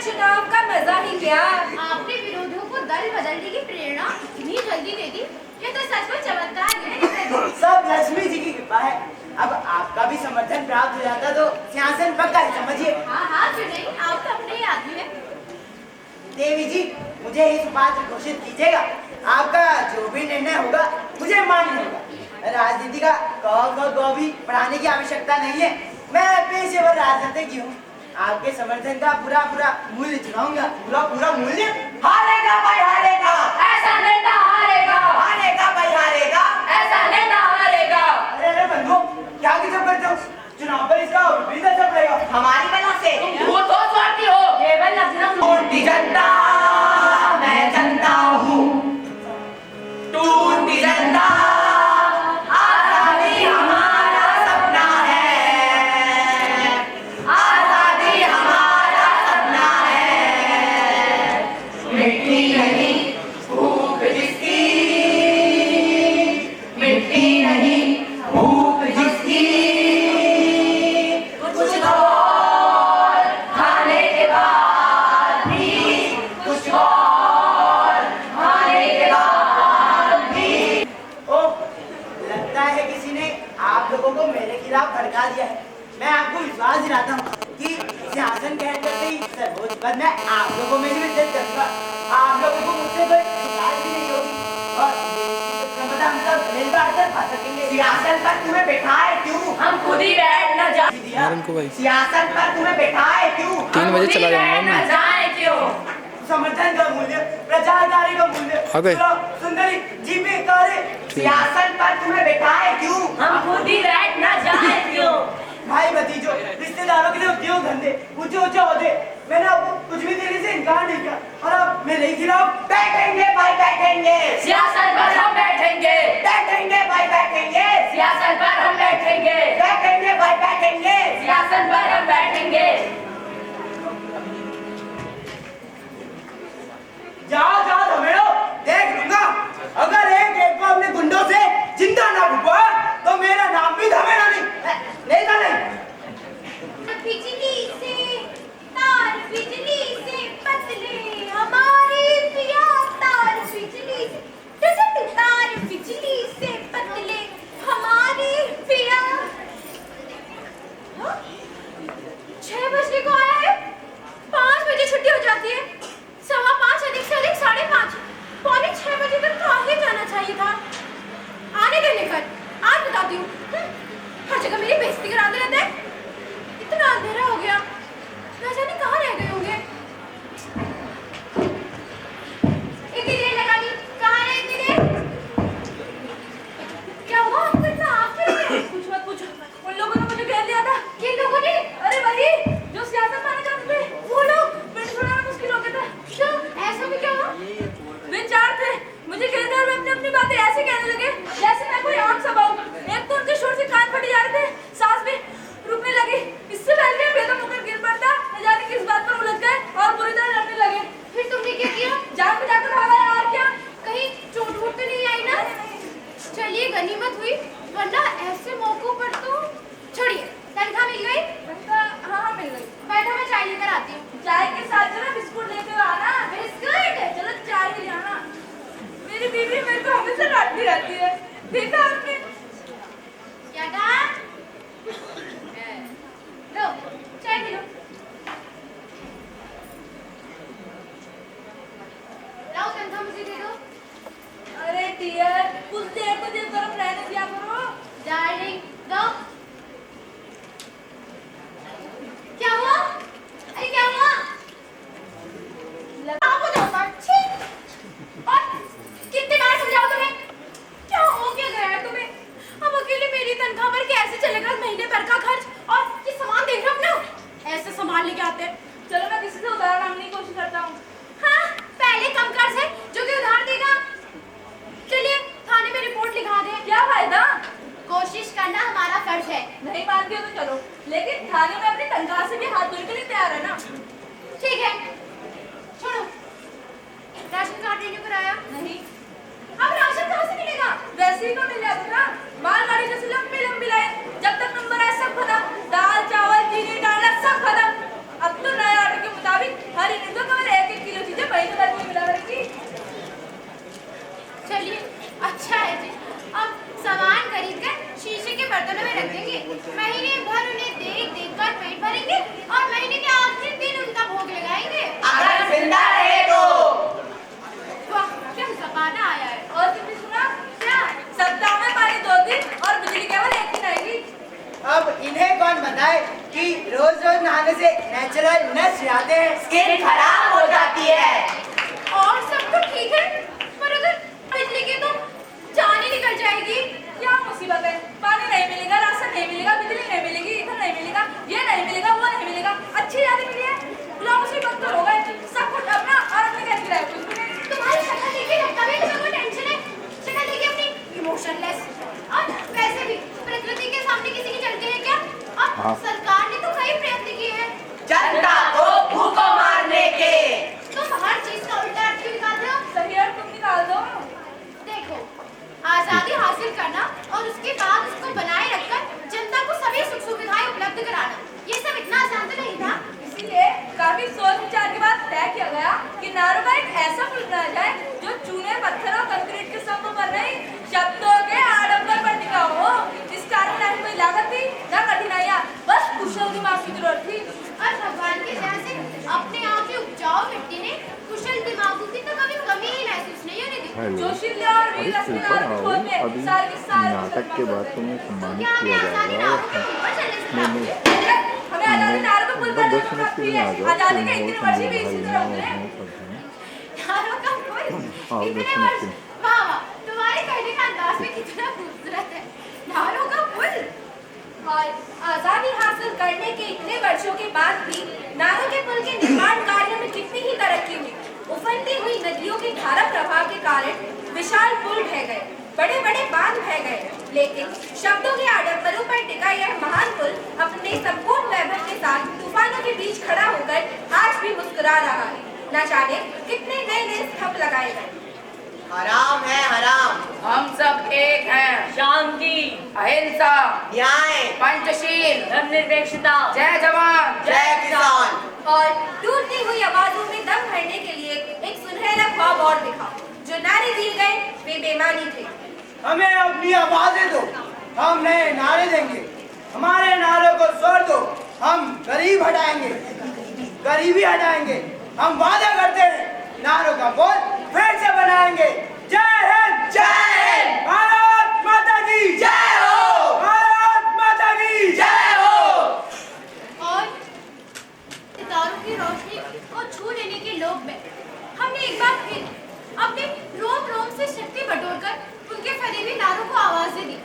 चुनाव का मजा ही क्या। आपने विरोधियों को दल बदलने की प्रेरणा इतनी जल्दी दे दी, ये तो सचमुच चमत्कार है। सब लक्ष्मी जी की कृपा है। अब आपका भी समर्थन प्राप्त हो जाता तो सिंहासन पक्का है, समझिए। हाँ क्यों नहीं, आप तो अपने ही आदमी हैं। देवी जी, मुझे ही सुपात्र घोषित कीजिएगा। आपका जो भी निर्णय होगा मुझे मान्य होगा। राजनीति का कौ भी पढ़ाने की आवश्यकता नहीं है। मैं पेशेवर राजनीतिज्ञ हूँ। आपके समर्थन का पूरा मूल्य चुकाऊंगा। पूरा मूल्य। हारेगा भाई हारेगा, ऐसा नेता हारेगा। हारेगा भाई हारेगा, ऐसा नेता हारेगा। अरे बंधु क्या गिजब करते हो? चुनाव पर इसका विपरीत असर पड़ेगा। हमारी वजह से वो तो स्वार्थी हो केवल अपना टूटती जनता, मैं जनता हूँ, टूटती जनता, आजादी हमारा सपना है, आजादी हमारा सपना है, मिट्टी नहीं भूख जिसकी, मिट्टी नहीं भूख जिसकी, कुछ और खाने के बाद भी, कुछ और खाने के बाद भी। ओह, लगता है किसी ने आप लोगों को मेरे खिलाफ भड़का दिया है। मैं आपको विश्वास दिलाता हूँ कि सिंहासन ग्रहण करते ही सर्वोच्च पद मैं आप लोगों में ही विजय करूंगा। आप लोगों को मुझसे कोई शिकायत भी नहीं होगी और संपदा हम सब मिलकर कर पा सकेंगे। सियासत पर तुम्हें बैठाए क्यों? हम खुद ही बैठ न जाए मारन को भाई सियासत पर तुम्हें बैठाए क्यों? 3 बजे चला जाऊंगा न मैं। जाए क्यों समर्थन का मूल्य, प्रचारकारी का मूल्य, आ गए। सुंदरी जीपे कारे, सियासत पर तुम्हें बैठाए क्यों? हम खुद ही बैठ न जाए क्यों भाई भतीजों, रिश्तेदारों के लिए उद्योग धंधे, ऊंचे ऊंचे ओहदे, मैंने आपको कुछ भी देने से इनकार नहीं किया और आप मेरे खिलाफ बैठेंगे भाई बैठेंगे, सियासत पर हम बैठेंगे बैठेंगे भाई बैठेंगे, सियासत पर हम बैठेंगे बैठेंगे भाई बैठेंगे। सियासत पर हम बैठेंगे जाओ जाओ धमेड़ो, देख लूंगा। अगर एक को अपने गुंडों से जिंदा ना भुगवाया तो मेरा नाम भी धमेड़ा नहीं। नहीं था नहीं। बिजली से तार, बिजली से पतले हमारे पिया, तार बिजली से तार, बिजली से पतले हमारे पिया। 6 बजने को आया है, 5 बजे छुट्टी हो जाती है, 5:15 अधिक से अधिक 5:30, पौने 6 बजे तक तो आगे जाना चाहिए था। आने देने कर, आज बताती हूँ। हर जगह मेरी बेइज्जती कराते रहते हैं। इतना अंधेरा हो गया, न जाने कहाँ रह गए होंगे। इतनी देर लगा दी, कहाँ रहे इतनी देर? क्या हुआ आपको इतना आप क्यों गए? कुछ मत पूछो, उन लोगों ने मुझे घेर लिया था। किन लोगों ने? अरे वही जो सियासत माने जाते थे, वो लोग? पेट छुड़ाना मुश्किल हो गया था। क्यों? ऐसा भी क्या हुआ? वे 4 थे, मुझे घेर कर वे अपनी अपनी बातें ऐसे कहने लगे जैसे मैं कोई आम सभा हूं। एक तो उनके शोर से कान फटे जा रहे थे, सांस भी रुकने लगी। इससे पहले मैं बेदम होकर गिर पड़ता, न जाने किस बात पर उलझ गए और बुरी तरह लड़ने लगे। फिर तुमने क्या किया? जान बचाकर भागा यार। क्या कहीं चोट वोट तो नहीं आई ना? चलिए गनीमत हुई, वरना ऐसे मौकों पर तो छोड़िए। तनख्वाह मिल गई? हाँ मिल गई। बैठो, मैं चाय लेकर आती हूँ। चाय के साथ जरा बिस्कुट लेते हुए आना। बिस्कुट? चलो चाय भी ले आना। मेरी बीवी मेरे को हमेशा डांटती रहती है, देखा आपने? क्या कहा? लो चाय पी लो। लाओ तनख्वाह मुझे दे दो। अरे डियर, कुछ देर तो जब गरम रहने दिया करो। डार्लिंग दो। क्या हुआ? अरे क्या हुआ? आपको दो बार छी। और कितने बार समझाओ तुम्हें? क्या हो क्या गया है तुम्हें? अब अकेले मेरी तनख्वाह पर कैसे चलेगा महीने भर का खर्च? और ये सामान देख रहे हो अपना? ऐसे सामान लेके आते हैं। चलो मैं किसी से उधार मांगने की कोशिश करता हूँ। हाँ, पहले कम कर्ज है जो कि उधार देगा। चलिए थाने में रिपोर्ट लिखा दें। क्या फायदा? कोशिश करना हमारा फर्ज है। नहीं मानती हो तो चलो, लेकिन थाने में अपनी तनख्वाह से भी हाथ धोने के लिए तैयार है ना? ठीक है, छोड़ो। राशन कार्ड रिन्यू कराया? नहीं। अब राशन कहाँ से मिलेगा? वैसे ही तो मिल जाता ना, मालगाड़ी जैसी लंबी लंबी लाइन, जब तक नंबर आए सब खत्म, दाल चावल चीनी डालना सब खत्म। अब तो नए ऑर्डर के मुताबिक हर यूनिट को केवल 1-1 किलो चीजें महीने भर में मिला करेगी। चलिए अच्छा है जी, अब सामान खरीद कर शीशे के बर्तनों में रख देंगे। महीने भर उन्हें देख देख कर पेट भरेंगे और महीने के आखिरी दिन उनका भोग लगाएंगे। अगर जिंदा रहे तो वाह, क्या जमाना आया है। और तुमने सुना? क्या? सप्ताह में पानी 2 दिन और बिजली केवल 1 दिन आएगी। अब इन्हें कौन बताए कि रोज रोज नहाने से नेचुरल नस जाते हैं, स्किन खराब हो जाती है। और सब तो ठीक है, पर अगर बिजली की तो जान ही निकल जाएगी। क्या मुसीबत है, पानी नहीं मिलेगा नहीं मिलेगा, बिजली नहीं मिलेगी, इधर नहीं मिलेगा, ये नहीं मिलेगा, वो नहीं मिलेगा। अच्छी यादें मिली है, गुलाम से बदतर हो गए, सब कुछ अपना और अपने कैसे गिराया कुछ भी नहीं। तुम्हारी शक्ल देखिए ना, कभी तुम्हें कोई टेंशन है? शक्ल देखिए अपनी, इमोशनलेस। और वैसे भी प्रकृति के सामने किसी की चलती है क्या? और सरकार ने तो कई प्रयत्न किए हैं जनता को भूखों मारने के। तुम हर चीज का उल्टा अर्थ क्यों निकालते हो? सही अर्थ तुम निकाल दो। देखो, आजादी हासिल करना और उसके बाद उसको बनाए रखकर जनता को सभी सुख सुविधाएं उपलब्ध कराना, ये सब इतना आसान तो नहीं था। इसीलिए काफी सोच विचार के बाद तय किया गया कि नारों का एक ऐसा पुल बनाया जाए जो चूने, पत्थर और कंक्रीट के स्तंभों पर नहीं, शब्दों के आडंबर पर टिका हो। इस कार्य में न कोई लागत थी, न कठिनाइयां, बस कुशल दिमाग की जरूरत थी। और भगवान की दया से अपने यहाँ की उपजाऊ मिट्टी ने कुशल दिमागों की तो कभी कमी ही महसूस नहीं होने दी। जोशीले और वीर अस्मितार की खोज में अभी साल के साल नाटक के बाद तुम्हें तो सम्मानित क्या हमें किया आजादी जाएगा। नारों के ऊपर चलने से नहीं, प्राप्त नहीं। है? हमें आजादी नारों को पुल पर 10 मिनट के लिए आ जाओ, आजादी तुम के हो, इतने तुम वर्ष मेरे भी इसी भाई तरह हो, उतरे। हम सब हैं। नारों का पुल, आओ, इतने 10 वर्ष, मिनट के। वाह वाह, तुम्हारे कहने का अंदाज भी कितना खूबसूरत है। नारों का पुल। और आजादी हासिल करने के इतने वर्षों के बाद भी नारों के पुल के निर्माण कार्य में कितनी ही तरक्की हुई। उफनती हुई नदियों के धारा प्रवाह के कारण विशाल पुल ढह गए, बड़े बड़े बांध बह गए, लेकिन शब्दों के आडंबरों पर टिका यह महान पुल अपने संपूर्ण वैभव के साथ तूफानों के बीच खड़ा होकर आज भी मुस्कुरा रहा है। न जाने कितने नए नए स्तंभ लगाए गए। हराम है हराम। हम सब एक हैं। शांति, अहिंसा, न्याय, पंचशील, धर्मनिरपेक्षता, जय जवान, जय किसान। और टूटती हुई आवाजों में दम भरने के लिए एक सुनहरा ख्वाब और दिखा। जो नारे दिए गए वे बेमानी थे। हमें अपनी आवाजें दो, हम नए नारे देंगे। हमारे नारों को छोड़ दो, हम गरीब हटाएंगे, गरीबी हटाएंगे। हम वादा करते हैं नारों का बोल फिर से बनाएंगे। जय हिंद, जय हिंद। भारत माता की जय हो, भारत माता की जय हो। और सितारों की रोशनी को छू लेने के लोभ में हमने एक बार फिर अपने रोम रोम से शक्ति बटोरकर उनके फरेबी नारों को आवाजें दी।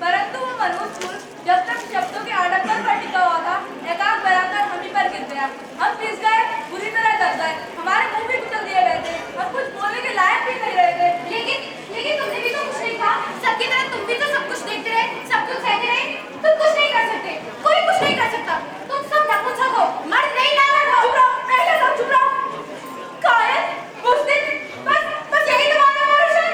परंतु वो मनोज पुल जब तक शब्दों के आडंबर पर टिका हुआ था, एकाक बराबर हम ही पर गिर गया। हम पिस गए, बुरी तरह दब गए, हमारे मुंह भी कुचल दिए गए थे, हम कुछ बोलने के लायक भी नहीं रहे थे। लेकिन तुमने भी तो कुछ नहीं कहा। सबकी तरह तुम भी तो सब कुछ देखते रहे, सब कुछ सहते रहे। तुम कुछ नहीं कर सकते, कोई कुछ नहीं कर सकता। तुम सब नपुंसक हो, मर्द नहीं नामर्द हो। चुप रहो, पहले सब चुप रहो। कायर, बुज़दिल, बस यही तुम्हारा मनुष्य है।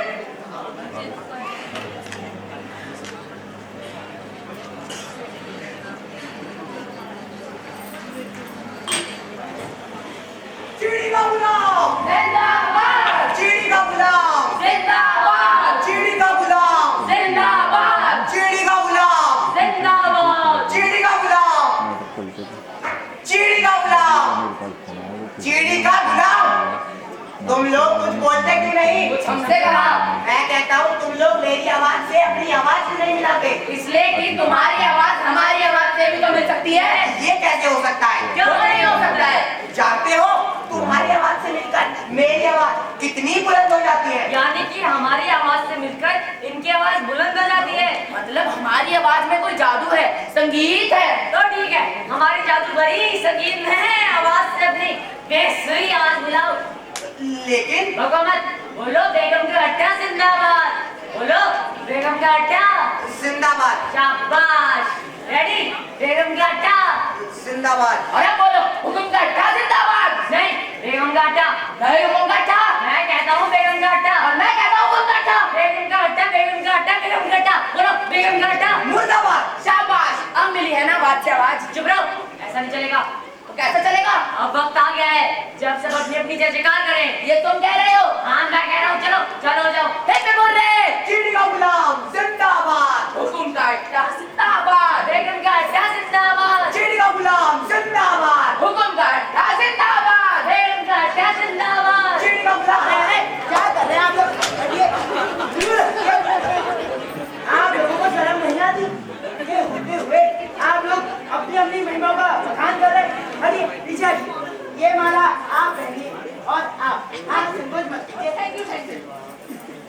चीड़ी का गुलाम जिंदाबाद, चीड़ी का गुलाम जिंदाबाद, चीड़ी का गुलाम जिंदाबाद, चीड़ी का गुलाम जिंदाबाद, चीड़ी का गुलाम नाटक चलते थे। चीड़ी का गुलाम मेरे पास फोन आया, वो फिर- चीड़ी का गुलाम। तुम लोग कुछ बोलते क्यों नहीं? कुछ हमसे कहा। मैं कहता हूँ तुम लोग मेरी आवाज से अपनी आवाज क्यों नहीं मिलाते? इसलिए कि तुम्हारी आवाज हमारी आवाज से भी तो मिल सकती है। ये कैसे हो सकता है? क्यों नहीं हो सकता है? जानते हो तुम्हारी आवाज से मिलकर मेरी आवाज कितनी बुलंद हो जाती है। यानी कि हमारी आवाज से मिलकर इनकी आवाज बुलंद हो जाती है। मतलब हमारी आवाज में कोई जादू है, संगीत है। तो ठीक है, हमारी जादूगरी संगीत में है, आवाज से अपनी बेसुरी आवाज मिलाओ। लेकिन भगो मत, बोलो बेगम का अड्डा जिंदाबाद, बोलो बेगम का अड्डा। जिंदाबाद शाबाश, रेडी, बेगम का अड्डा। जिंदाबाद। अरे बोलो हुकुम का अड्डा जिंदाबाद। नहीं, बेगम का अड्डा। नहीं हुकुम का अड्डा। मैं कहता हूँ बेगम का अड्डा। और मैं कहता हूँ हुकुम का अड्डा। बेगम का अड्डा, बेगम का अड्डा, बेगम का अड्डा, बोलो बेगम का अड्डा। मुर्दाबाद। शाबाश, अब मिली है ना आवाज से आवाज। चुप रहो, ऐसा नहीं चलेगा। तो कैसे चलेगा? अब वक्त आ गया है जब सब अपनी अपनी जय जयकार करें। ये तुम कह रहे हो? हाँ, मैं कह रहा हूँ, चलो चलो जाओ। फिर मैं बोल रहे हैं। चीड़ी का गुलाम जिंदाबाद। हुकुम का अड्डा जिंदाबाद। बेगम का अड्डा जिंदाबाद, चीड़ी का गुलाम जिंदाबाद। हुकुम का अड्डा जिंदाबाद। बेगम का अड्डा जिंदाबाद। चीड़ी का गुलाम। क्या कर रहे हैं आप लोग? हटिए। आप लोगों को शर्म नहीं आती? ये होते हुए आप लोग अपनी अपनी महिमाओं का बखान कर रहे हैं। हटिए, पीछे हटिए। ये माला आप पहनिए और आप संकोच मत कीजिए। Thank you.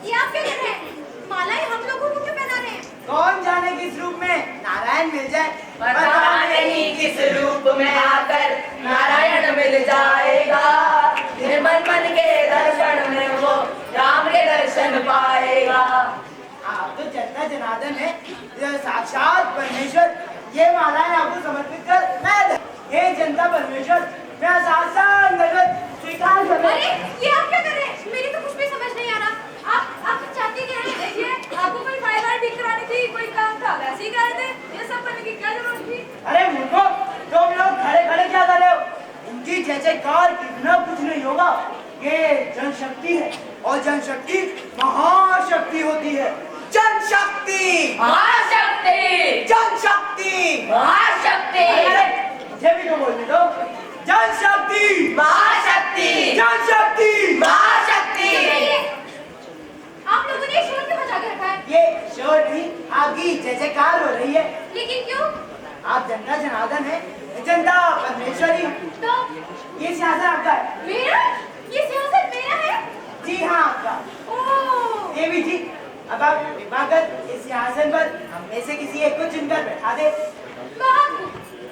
ये आप क्या कर रहे हैं? मालाएं हम लोगों को क्यों पहना रहे हैं? कौन जाने किस रूप में नारायण मिल जाए। पता नहीं किस रूप में आकर नारायण मिल जाएगा, मन मन के दर्शन में वो राम के दर्शन पाएगा। आप तो जनता जनार्दन है, ये साक्षात परमेश्वर। ये मालाएं आपको समर्पित कर मैं हे जनता परमेश्वर, मैं साक्षात नगद स्वीकार कर अरे ये आप क्या कर रहे हैं? मेरी तो कुछ भी समझ नहीं आ रहा। आप चाहती क्या है? देखिए, आपको कोई फाइबर ठीक करानी थी, कोई काम था, वैसे ही कह रहे थे। ये सब करने की क्या जरूरत थी? अरे मूर्खों, तुम लोग खड़े खड़े क्या कर रहे हो? उनकी जय जयकार कितना कुछ नहीं होगा। ये जनशक्ति है और जनशक्ति महाशक्ति होती है। जनशक्ति, महाशक्ति, जनशक्ति, महाशक्ति, मुझे भी तो बोलने दो। जनशक्ति, महाशक्ति, जनशक्ति, महाशक्ति। आप लोगों ने शोर क्यों मचा के रखा है? ये शोर नहीं, आपकी जय जयकार हो रही है। लेकिन क्यों? आप जनता जनार्दन है, जनता परमेश्वरी। तो ये सिंहासन आपका है। मेरा? ये सिंहासन मेरा है? जी हाँ, आपका। ओह, देवी जी, अब आप कृपा कर इस सिंहासन पर हम में से किसी एक को चुनकर बैठा दे। बाबू,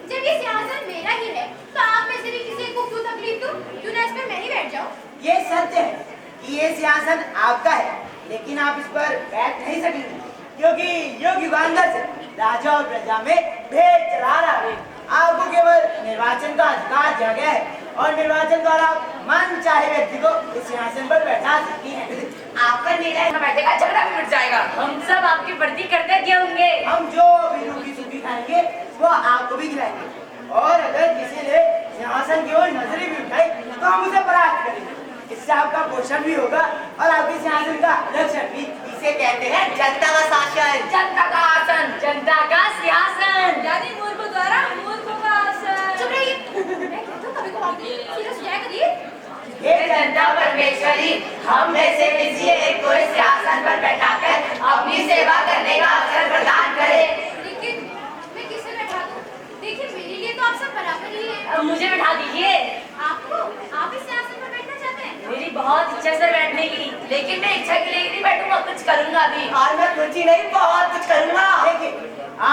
जब ये सिंहासन मेरा ही है, तो आप में से भी किसी एक को क्यों तकलीफ दूं? क्यों ना इस पर मैं ही बैठ जाऊं? ये सत्य है कि ये सिंहासन आपका है, लेकिन आप इस पर बैठ नहीं सकेंगे, क्योंकि युग युगांतर से राजा और प्रजा में भेद चला रहा है। आपको केवल निर्वाचन का अधिकार दिया गया है और निर्वाचन द्वारा मन चाहे व्यक्ति को इस सिंहासन पर बैठा सकती है। आपका निर्णय न बैठेगा, झगड़ा भी मिट जाएगा। हम सब आपकी प्रति कृतज्ञ होंगे। हम जो भी रूखी सूखी खाएंगे वो आपको भी खिलाएंगे, और अगर किसी ने सिंहासन की ओर नजरें भी उठाई तो हम उसे परास्त करेंगे। इससे आपका पोषण भी होगा और आपके सिंहासन का रक्षण भी। इसे कहते हैं जनता का शासन, जनता का आसन, जनता का सिंहासन। यानी मूर्खों द्वारा मूर्खों का आसन। चुप रहिए। मैं कहता हूं कभी को आप सीधा सुझाया करिए। हे जनता परमेश्वरी, हम में से किसी एक को इस सिंहासन पर बैठाकर अपनी सेवा करने का अवसर प्रदान करें। लेकिन मैं किसे बैठा दूं? देखिए, मेरे लिए तो आप सब बराबर ही हैं। अब मुझे बैठा दीजिए। आपको? आप इस सिंहासन पर बैठना चाहते हैं? मेरी बहुत इच्छा सर बैठने की, लेकिन मैं इच्छा के लिए नहीं बैठूंगा, कुछ करूंगा भी। और मैं कुछ ही नहीं, बहुत कुछ करूंगा। देखिए,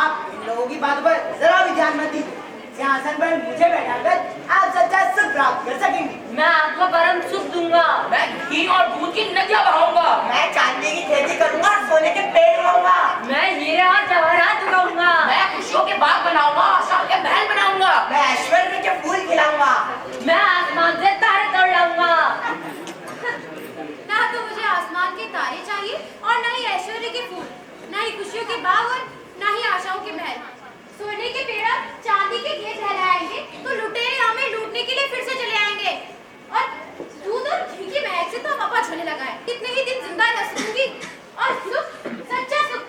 आप इन लोगों की बातों पर जरा भी ध्यान मत दीजिए। सिंहासन पर मुझे बैठाकर आप सच्चा सुख प्राप्त कर सकेंगे। मैं आपको परम सुख दूंगा। मैं घी और दूध की नदियां बहाऊंगा। मैं चांदी की खेती करूंगा, सोने के पेड़ उगाऊंगा। मैं हीरे और जवाहरात उगाऊंगा। मैं खुशियों के बाग बनाऊंगा, आशा के महल बनाऊंगा। मैं ऐश्वर्य के फूल खिलाऊंगा। मैं आसमान से तारे तोड़ लाऊंगा। ना तो मुझे आसमान के तारे चाहिए और ना ही ऐश्वर्य के फूल, ना ही खुशियों के बाग और ना ही आशाओं के महल। सोने के पेड़ और चांदी के घेर लहराएंगे तो लुटेरे हमें लूटने के लिए फिर से चले आएंगे। और दूध और घी की महक से तो हम अपच होने लगा है। कितने ही दिन जिंदा रह सकूंगी। और सुख, सच्चा सुख,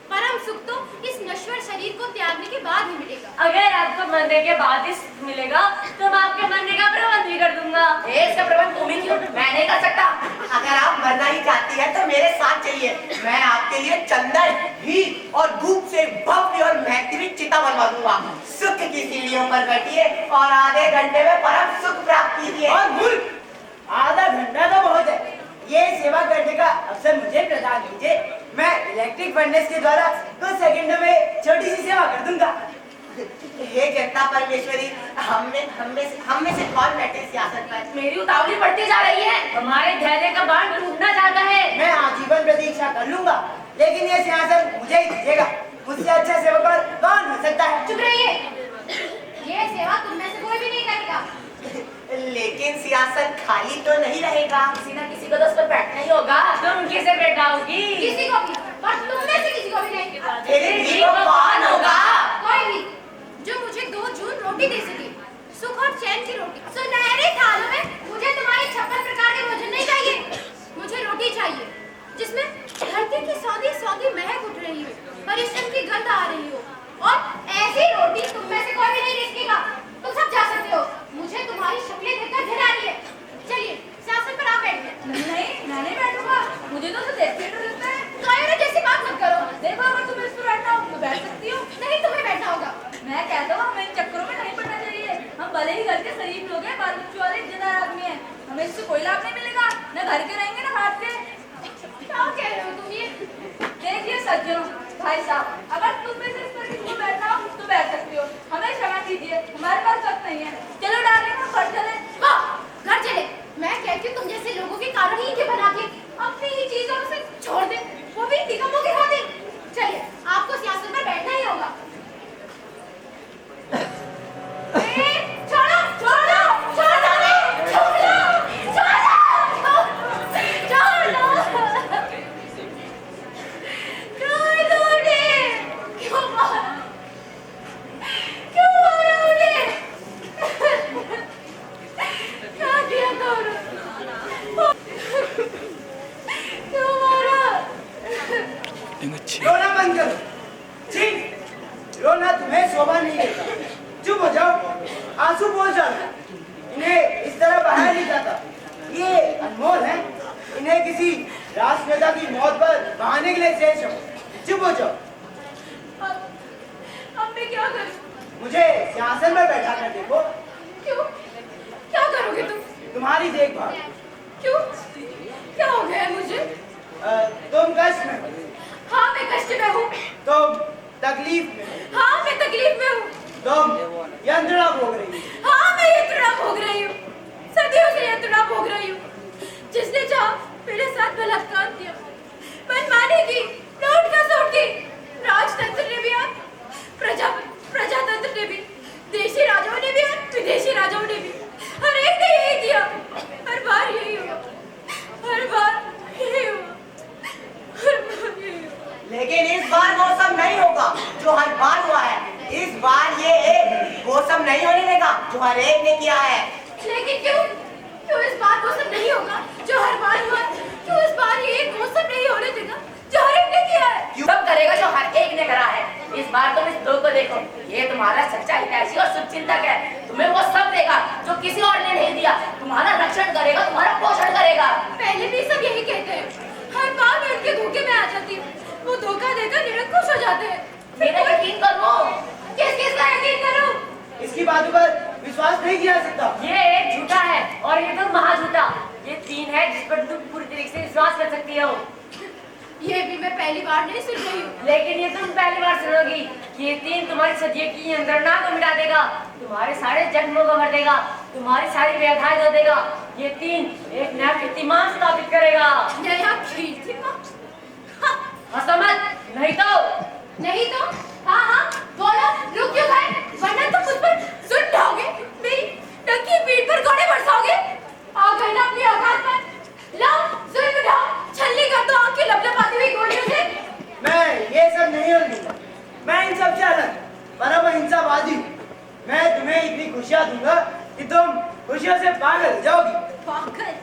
परम सुख तो इस नश्वर शरीर को त्यागने के बाद ही मिलेगा। अगर आपको मरने के बाद ही सुख मिलेगा तो मैं आपके मरने का प्रबंध भी कर दूंगा। इसका प्रबंध तुम ही क्यों? मैं नहीं कर सकता। अगर आप मरना ही चाहती हैं तो मेरे साथ चलिए। मैं आपके लिए चंदन, घी और धूप से भव्य और महकती हुई चिता बनवा दूंगा। सुख की सीढ़ियों पर बैठिए और आधे घंटे में परम सुख प्राप्त कीजिए। और मूर्ख, आधा घंटा तो बहुत है। ये सेवा करने का अवसर मुझे प्रदान कीजिए। मैं इलेक्ट्रिक फर्नेस के द्वारा कुछ सेकंडों में छोटी सी सेवा कर दूंगा। हे जनता परमेश्वरी, हम में से कौन बैठे सियासत पर? मेरी उतावली बढ़ती जा रही है। हमारे धैर्य का बांध टूटना चाहता है। मैं आजीवन प्रतीक्षा कर लूंगा, लेकिन ये सिंहासन मुझे ही दीजिएगा। मुझसे अच्छा सेवक और कौन हो सकता है? चुप रहिए। ये सेवा तुम में से कोई भी नहीं करेगा। लेकिन सियासत खाली तो नहीं रहेगा। किसी न किसी को तो उस पर बैठना ही होगा। तुम किसे बैठाओगी? किसी को भी, पर तुम में से किसी को भी नहीं। फिर भी वो कौन होगा? कोई भी जो मुझे 2 जून रोटी दे सके, सुख और चैन की रोटी। सुनहरे थालों में मुझे तुम्हारे 56 प्रकार के भोजन नहीं चाहिए। मुझे रोटी चाहिए जिसमें धरती की सौंधी सौंधी महक उठ रही हो, परिश्रम की गंध आ रही हो। और ऐसी रोटी तुम में से कोई भी नहीं देखेगा। तुम सब जा सकते हो। मुझे तुम्हारी शक्लें देखकर घिन आ रही है। चलिए, सियासत पर आप बैठिए। नहीं, मैं नहीं बैठूंगा। मुझे तो सिर्फ देखते ही लगता है। कायरे जैसी बात मत करो। देखो, अगर तुम्हें इस पर बैठना हो तो बैठ सकती हो। नहीं, तुम्हें बैठना होगा। मैं कहता हूँ हमें इन चक्करों में नहीं पड़ना चाहिए। हम भले ही घर के शरीफ लोग हैं, बाल बच्चों वाले इज्जतदार आदमी हैं, हमें इससे कोई लाभ नहीं मिलेगा। न घर के रहेंगे न हाथ के। क्या कह रहे हो तुम ये? देखिए सज्जनों, भाई साहब, अगर तुम में से इस पर आंसू पोंछ जाते हैं। इन्हें इस तरह बहाया नहीं जाता। ये अनमोल है। इन्हें किसी राष्ट्र नेता की मौत पर बहाने के लिए शेष हो। चुप हो जाओ। अब मैं क्या करूं? मुझे सिंहासन में बैठा कर देखो। क्यों? क्या करोगे तुम? तुम्हारी देखभाल। क्यों? क्या हो गया है मुझे? तुम कष्ट में हो। हाँ मैं कष्ट में हूँ। तुम तकलीफ में हो। हाँ मैं तकलीफ में हूँ। तुम यंत्रणा भोग रही हो। हाँ मैं यंत्रणा भोग रही हूँ। सदियों से यंत्रणा भोग रही हूँ। जिसने चाहा मेरे साथ बलात्कार किया, मनमानी की, लूट खसोट की। राजतंत्र ने भी और प्रजातंत्र ने भी, देशी राजाओं ने भी और विदेशी राजाओं ने भी, हर एक ने यही किया। हर बार यही हुआ, हर बार यही हुआ, हर बार यही हुआ। लेकिन इस बार वो सब नहीं होगा जो हर बार हुआ है। इस बार ये एक वो सब नहीं होने देगा जो हर एक ने किया है। लेकिन क्यों? क्यों इस बार वो सब नहीं होगा जो हर बार हुआ? क्यों इस बार ये एक वो सब नहीं होने देगा जो हर एक ने किया है? सब करेगा जो हर एक ने करा है। इस बार तुम इस दो को देखो, ये तुम्हारा सच्चा हितैषी और शुभचिंतक है। तुम्हें वो सब देगा जो किसी और ने नहीं दिया। तुम्हारा रक्षण करेगा, तुम्हारा पोषण करेगा। पहले भी सब यही कहते हैं। हर बार मैं उनके धोखे में आ जाती हूँ। वो धोखा देकर निरंकुश हो जाते हैं। मेरा यकीन करो। किस का यकीन करूं? इसकी बातों पर विश्वास नहीं किया जा सकता। ये एक झूठा है और ये तो महाझूठा। ये तीन है जिस पर तुम पूरी तरीके से विश्वास कर सकती हो। ये भी मैं पहली बार नहीं सुन रही हूँ। लेकिन ये तुम पहली बार सुनोगी कि ये तीन तुम्हारी सदियों की यंत्रणा को मिटा देगा, तुम्हारे सारे जन्मों को भर देगा, तुम्हारी सारी व्यथाएं धो देगा। ये तीन एक नया कीर्तिमान स्थापित करेगा। नया कीर्तिमान? हंसो मत, नहीं तो हाँ हाँ बोलो। रुक क्यों गए? वरना तुम मुझ पर जुल्म ढाओगे, मेरी टंकी पीठ पर घोड़े बरसाओगे। आ गए ना अपनी औकात पर। लो जुल्म ढाओ, छलनी कर दो आंखें लपलपाती हुई गोलियों से। मैं ये सब नहीं होने दूंगा। मैं इन सब से अलग, परम अहिंसावादी हूँ। मैं तुम्हें इतनी खुशियाँ दूंगा कि तुम खुशियों से पागल हो जाओगी। पागल?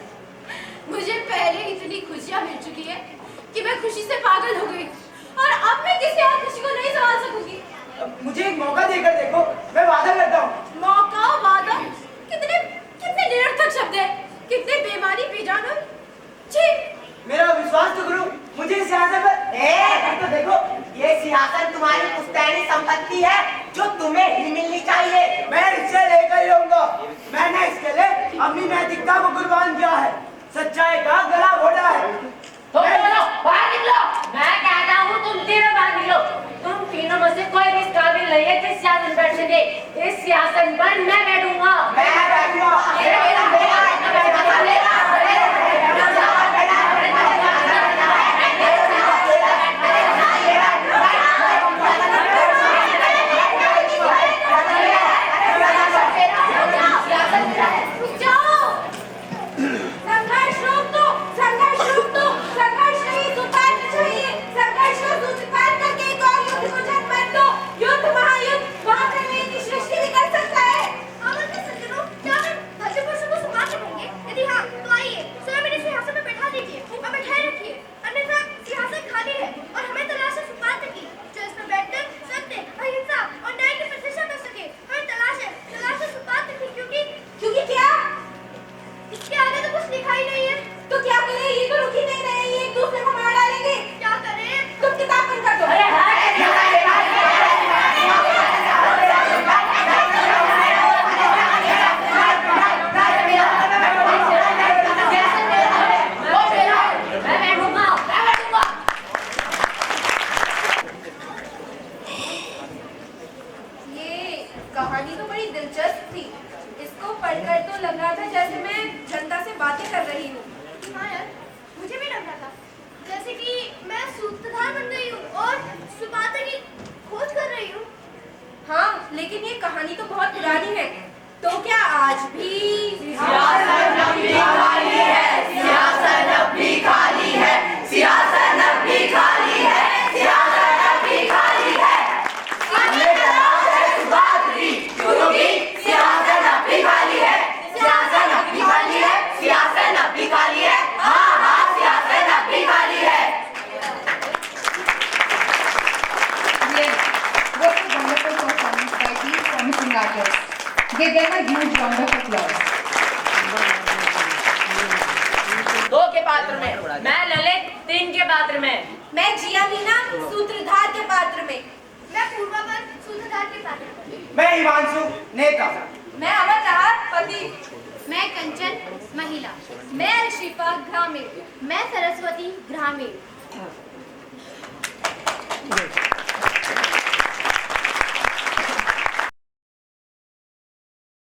मुझे पहले इतनी खुशियाँ मिल चुकी है कि मैं खुशी से पागल हो गई, और अब मैं किसी और खुशी को नहीं संभाल सकूंगी। मुझे एक मौका देकर देखो, मैं वादा करता हूँ। मौका, वादा, कितने निरर्थक शब्द है, कितने बेमानी बेजान हो। छी! मेरा विश्वास तो करो। मुझे सिंहासन पर तो देखो, ये सिंहासन तुम्हारी पुश्तैनी संपत्ति है जो तुम्हें ही मिलनी चाहिए। मैं इसे लेकर जाऊंगा। मैंने इसके लिए अपनी नैतिकता को कुर्बान किया है। सच्चाई का गला घोटा है। तुम दोनों बाहर निकलो। मैं कहता हूँ तुम तीनों बाहर निकलो। तुम तीनों में से कोई भी इस काबिल नहीं है जिस सिंहासन पर बैठ सके। इस सिंहासन पर मैं बैठूंगा। मैं बैठूंगा। कहानी तो बड़ी दिलचस्प थी। इसको पढ़कर तो लग रहा था जैसे मैं जनता से बातें कर रही हूँ। हाँ यार, मुझे भी लग रहा था जैसे कि मैं सूत्रधार बन गई हूँ और सुपात्र की खोज कर रही हूँ। हाँ, लेकिन ये कहानी तो बहुत पुरानी है। तो क्या आज भी सिंहासन अब भी खाली है, सिंहासन अब भी खाली है, सिंहासन अब भी खाली है, सिंहासन अब भी खाली है। हमें तलाश है सुबात की, क्योंकि सिंहासन अब भी खाली है, सिंहासन अब भी खाली है, सिंहासन अब भी खाली है। हाँ हाँ, सिंहासन अब भी खाली है। Yes, what a wonderful performance by these promising artists. Give them a huge round of applause. 2 के पात्र में, मैं ललित 3 के पात्र में, मैं जिया मीना सूत्रधार के पात्र में, मैं पूर्वावन सूत्रधार के पात्र में, मैं हिमांशु नेता, मैं अमर रहा पति, मैं कंचन महिला, मैं अर्शिफा ग्रामीण, मैं सरस्वती ग्रामीण।